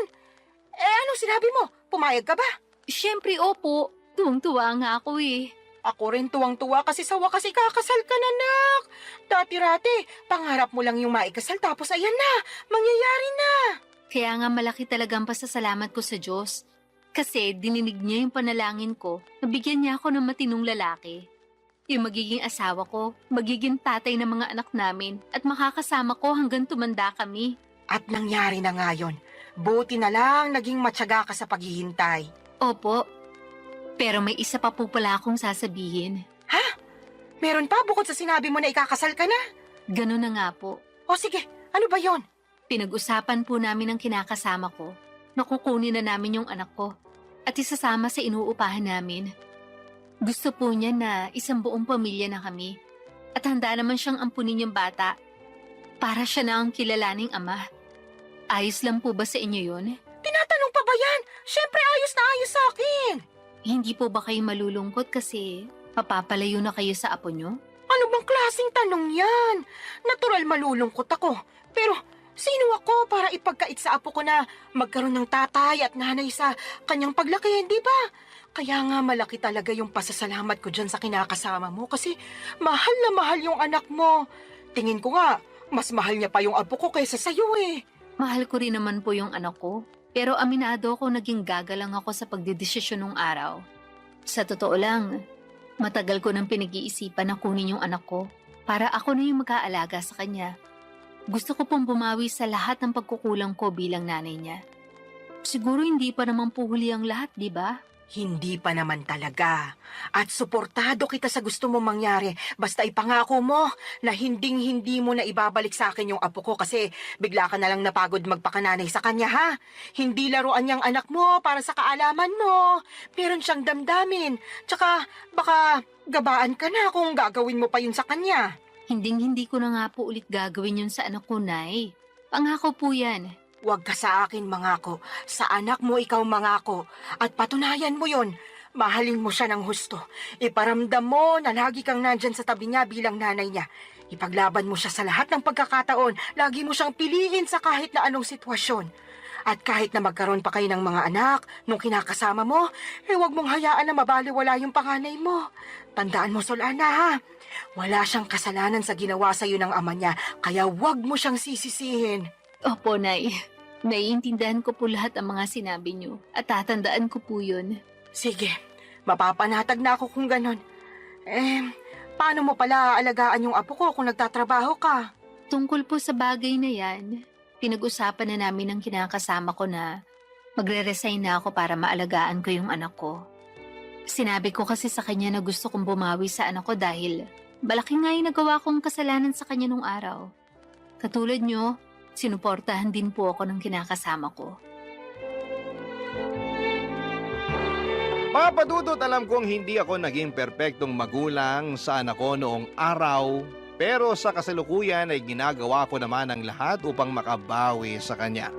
Ano sinabi mo? Pumayag ka ba? Siyempre, opo. Tuwang-tuwa nga ako Ako rin tuwang-tuwa kasi sa wakas ikakasal ka na, nak. Dati-rati, pangarap mo lang yung maikasal tapos ayan na, mangyayari na. Kaya nga malaki talagang pasasalamat ko sa Diyos. Kasi dininig niya yung panalangin ko, nabigyan niya ako ng matinong lalaki. Yung magiging asawa ko, magiging tatay ng mga anak namin, at makakasama ko hanggang tumanda kami. At nangyari na nga yun. Buti na lang naging matyaga ka sa paghihintay. Opo. Pero may isa pa po pala akong sasabihin. Ha? Meron pa bukod sa sinabi mo na ikakasal ka na? Ganun na nga po. O sige, ano ba yon? Pinag-usapan po namin ang kinakasama ko. Nakukunin na namin yung anak ko at isasama sa inuupahan namin. Gusto po niya na isang buong pamilya na kami at handa naman siyang ampunin yung bata para siya na ang kilalaning ama. Ayos lang po ba sa inyo yun? Tinatanong pa ba yan? Siyempre ayos na ayos sa akin. Hindi po ba kayo malulungkot kasi papapalayo na kayo sa apo nyo? Ano bang klaseng tanong yan? Natural malulungkot ako. Pero sino ako para ipagkait sa apo ko na magkaroon ng tatay at nanay sa kanyang paglaki, di ba? Kaya nga malaki talaga yung pasasalamat ko dyan sa kinakasama mo kasi mahal na mahal yung anak mo. Tingin ko nga, mas mahal niya pa yung apo ko kaysa sa'yo eh. Mahal ko rin naman po yung anak ko. Pero aminado ko naging gagalang ako sa pagdidesisyon nung araw. Sa totoo lang, matagal ko nang pinag-iisipan na kunin yung anak ko para ako na yung mag-aalaga sa kanya. Gusto ko pong bumawi sa lahat ng pagkukulang ko bilang nanay niya. Siguro hindi pa naman po huli ang lahat, di ba? Hindi pa naman talaga. At suportado kita sa gusto mong mangyari. Basta ipangako mo na hinding-hindi mo na ibabalik sa akin yung apo ko kasi bigla ka na lang napagod magpakananay sa kanya, ha? Hindi laruan niyang anak mo para sa kaalaman mo. Meron siyang damdamin. Tsaka baka gabaan ka na kung gagawin mo pa yun sa kanya. Hinding-hindi ko na nga po ulit gagawin yun sa anak ko, Nay. Pangako po yan. Huwag ka sa akin mangako. Sa anak mo ikaw mangako. At patunayan mo yon. Mahalin mo siya ng husto. Iparamdam mo na lagi kang nandyan sa tabi niya bilang nanay niya. Ipaglaban mo siya sa lahat ng pagkakataon. Lagi mo siyang piliin sa kahit na anong sitwasyon. At kahit na magkaroon pa kayo ng mga anak, nung kinakasama mo, huwag mong hayaan na mabaliwala yung panganay mo. Tandaan mo, Solana, ha? Wala siyang kasalanan sa ginawa sa'yo ng ama niya, kaya huwag mo siyang sisisihin. Opo, Nay. Naiintindihan ko po lahat ang mga sinabi niyo at tatandaan ko po yun. Sige, mapapanatag na ako kung ganon. Paano mo pala aalagaan yung apo ko kung nagtatrabaho ka? Tungkol po sa bagay na yan, pinag-usapan na namin ng kinakasama ko na magre-resign na ako para maalagaan ko yung anak ko. Sinabi ko kasi sa kanya na gusto kong bumawi sa anak ko dahil malaki nga yung nagawa kong kasalanan sa kanya nung araw. Katulad nyo, sinuportahan din po ako ng kinakasama ko. Papa Dudut, alam kong hindi ako naging perpektong magulang sa anak ko noong araw, pero sa kasalukuyan ay ginagawa ko naman ang lahat upang makabawi sa kanya.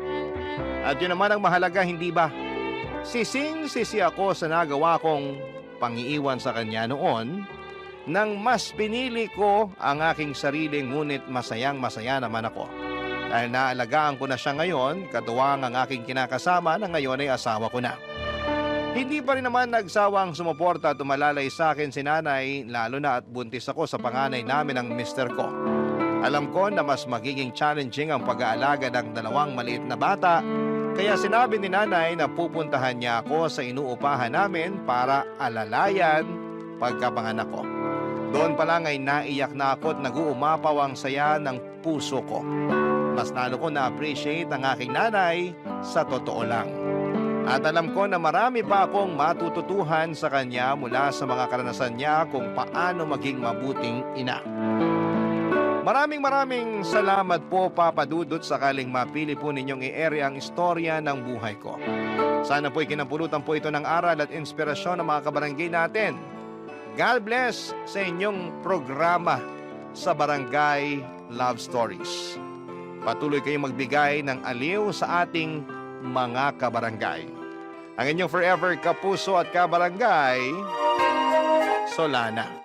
At yun naman ang mahalaga, hindi ba? Sising-sisi ako sa nagawa kong pangiiwan sa kanya noon nang mas pinili ko ang aking sarili, ngunit masayang-masaya naman ako. Dahil naalagaan ko na siya ngayon, katuwang ang aking kinakasama na ngayon ay asawa ko na. Hindi pa rin naman nagsawang sumuporta at tumalalay sa akin si nanay, lalo na at buntis ako sa panganay namin ng mister ko. Alam ko na mas magiging challenging ang pag-aalaga ng dalawang maliit na bata, kaya sinabi ni nanay na pupuntahan niya ako sa inuupahan namin para alalayan pagkapanganak ko. Doon pa lang ay naiyak na ako at nag-uumapaw ang saya ng puso ko. Mas lalo ko na-appreciate ang aking nanay sa totoo lang. At alam ko na marami pa akong matututuhan sa kanya mula sa mga karanasan niya kung paano maging mabuting ina. Maraming salamat po, Papa Dudut, sakaling mapili po ninyong i-ere ang istorya ng buhay ko. Sana po'y kinampulutan po ito ng aral at inspirasyon ng mga kabarangay natin. God bless sa inyong programa sa Barangay Love Stories. Patuloy kayong magbigay ng aliw sa ating mga kabarangay. Ang inyong forever kapuso at kabarangay, Solana.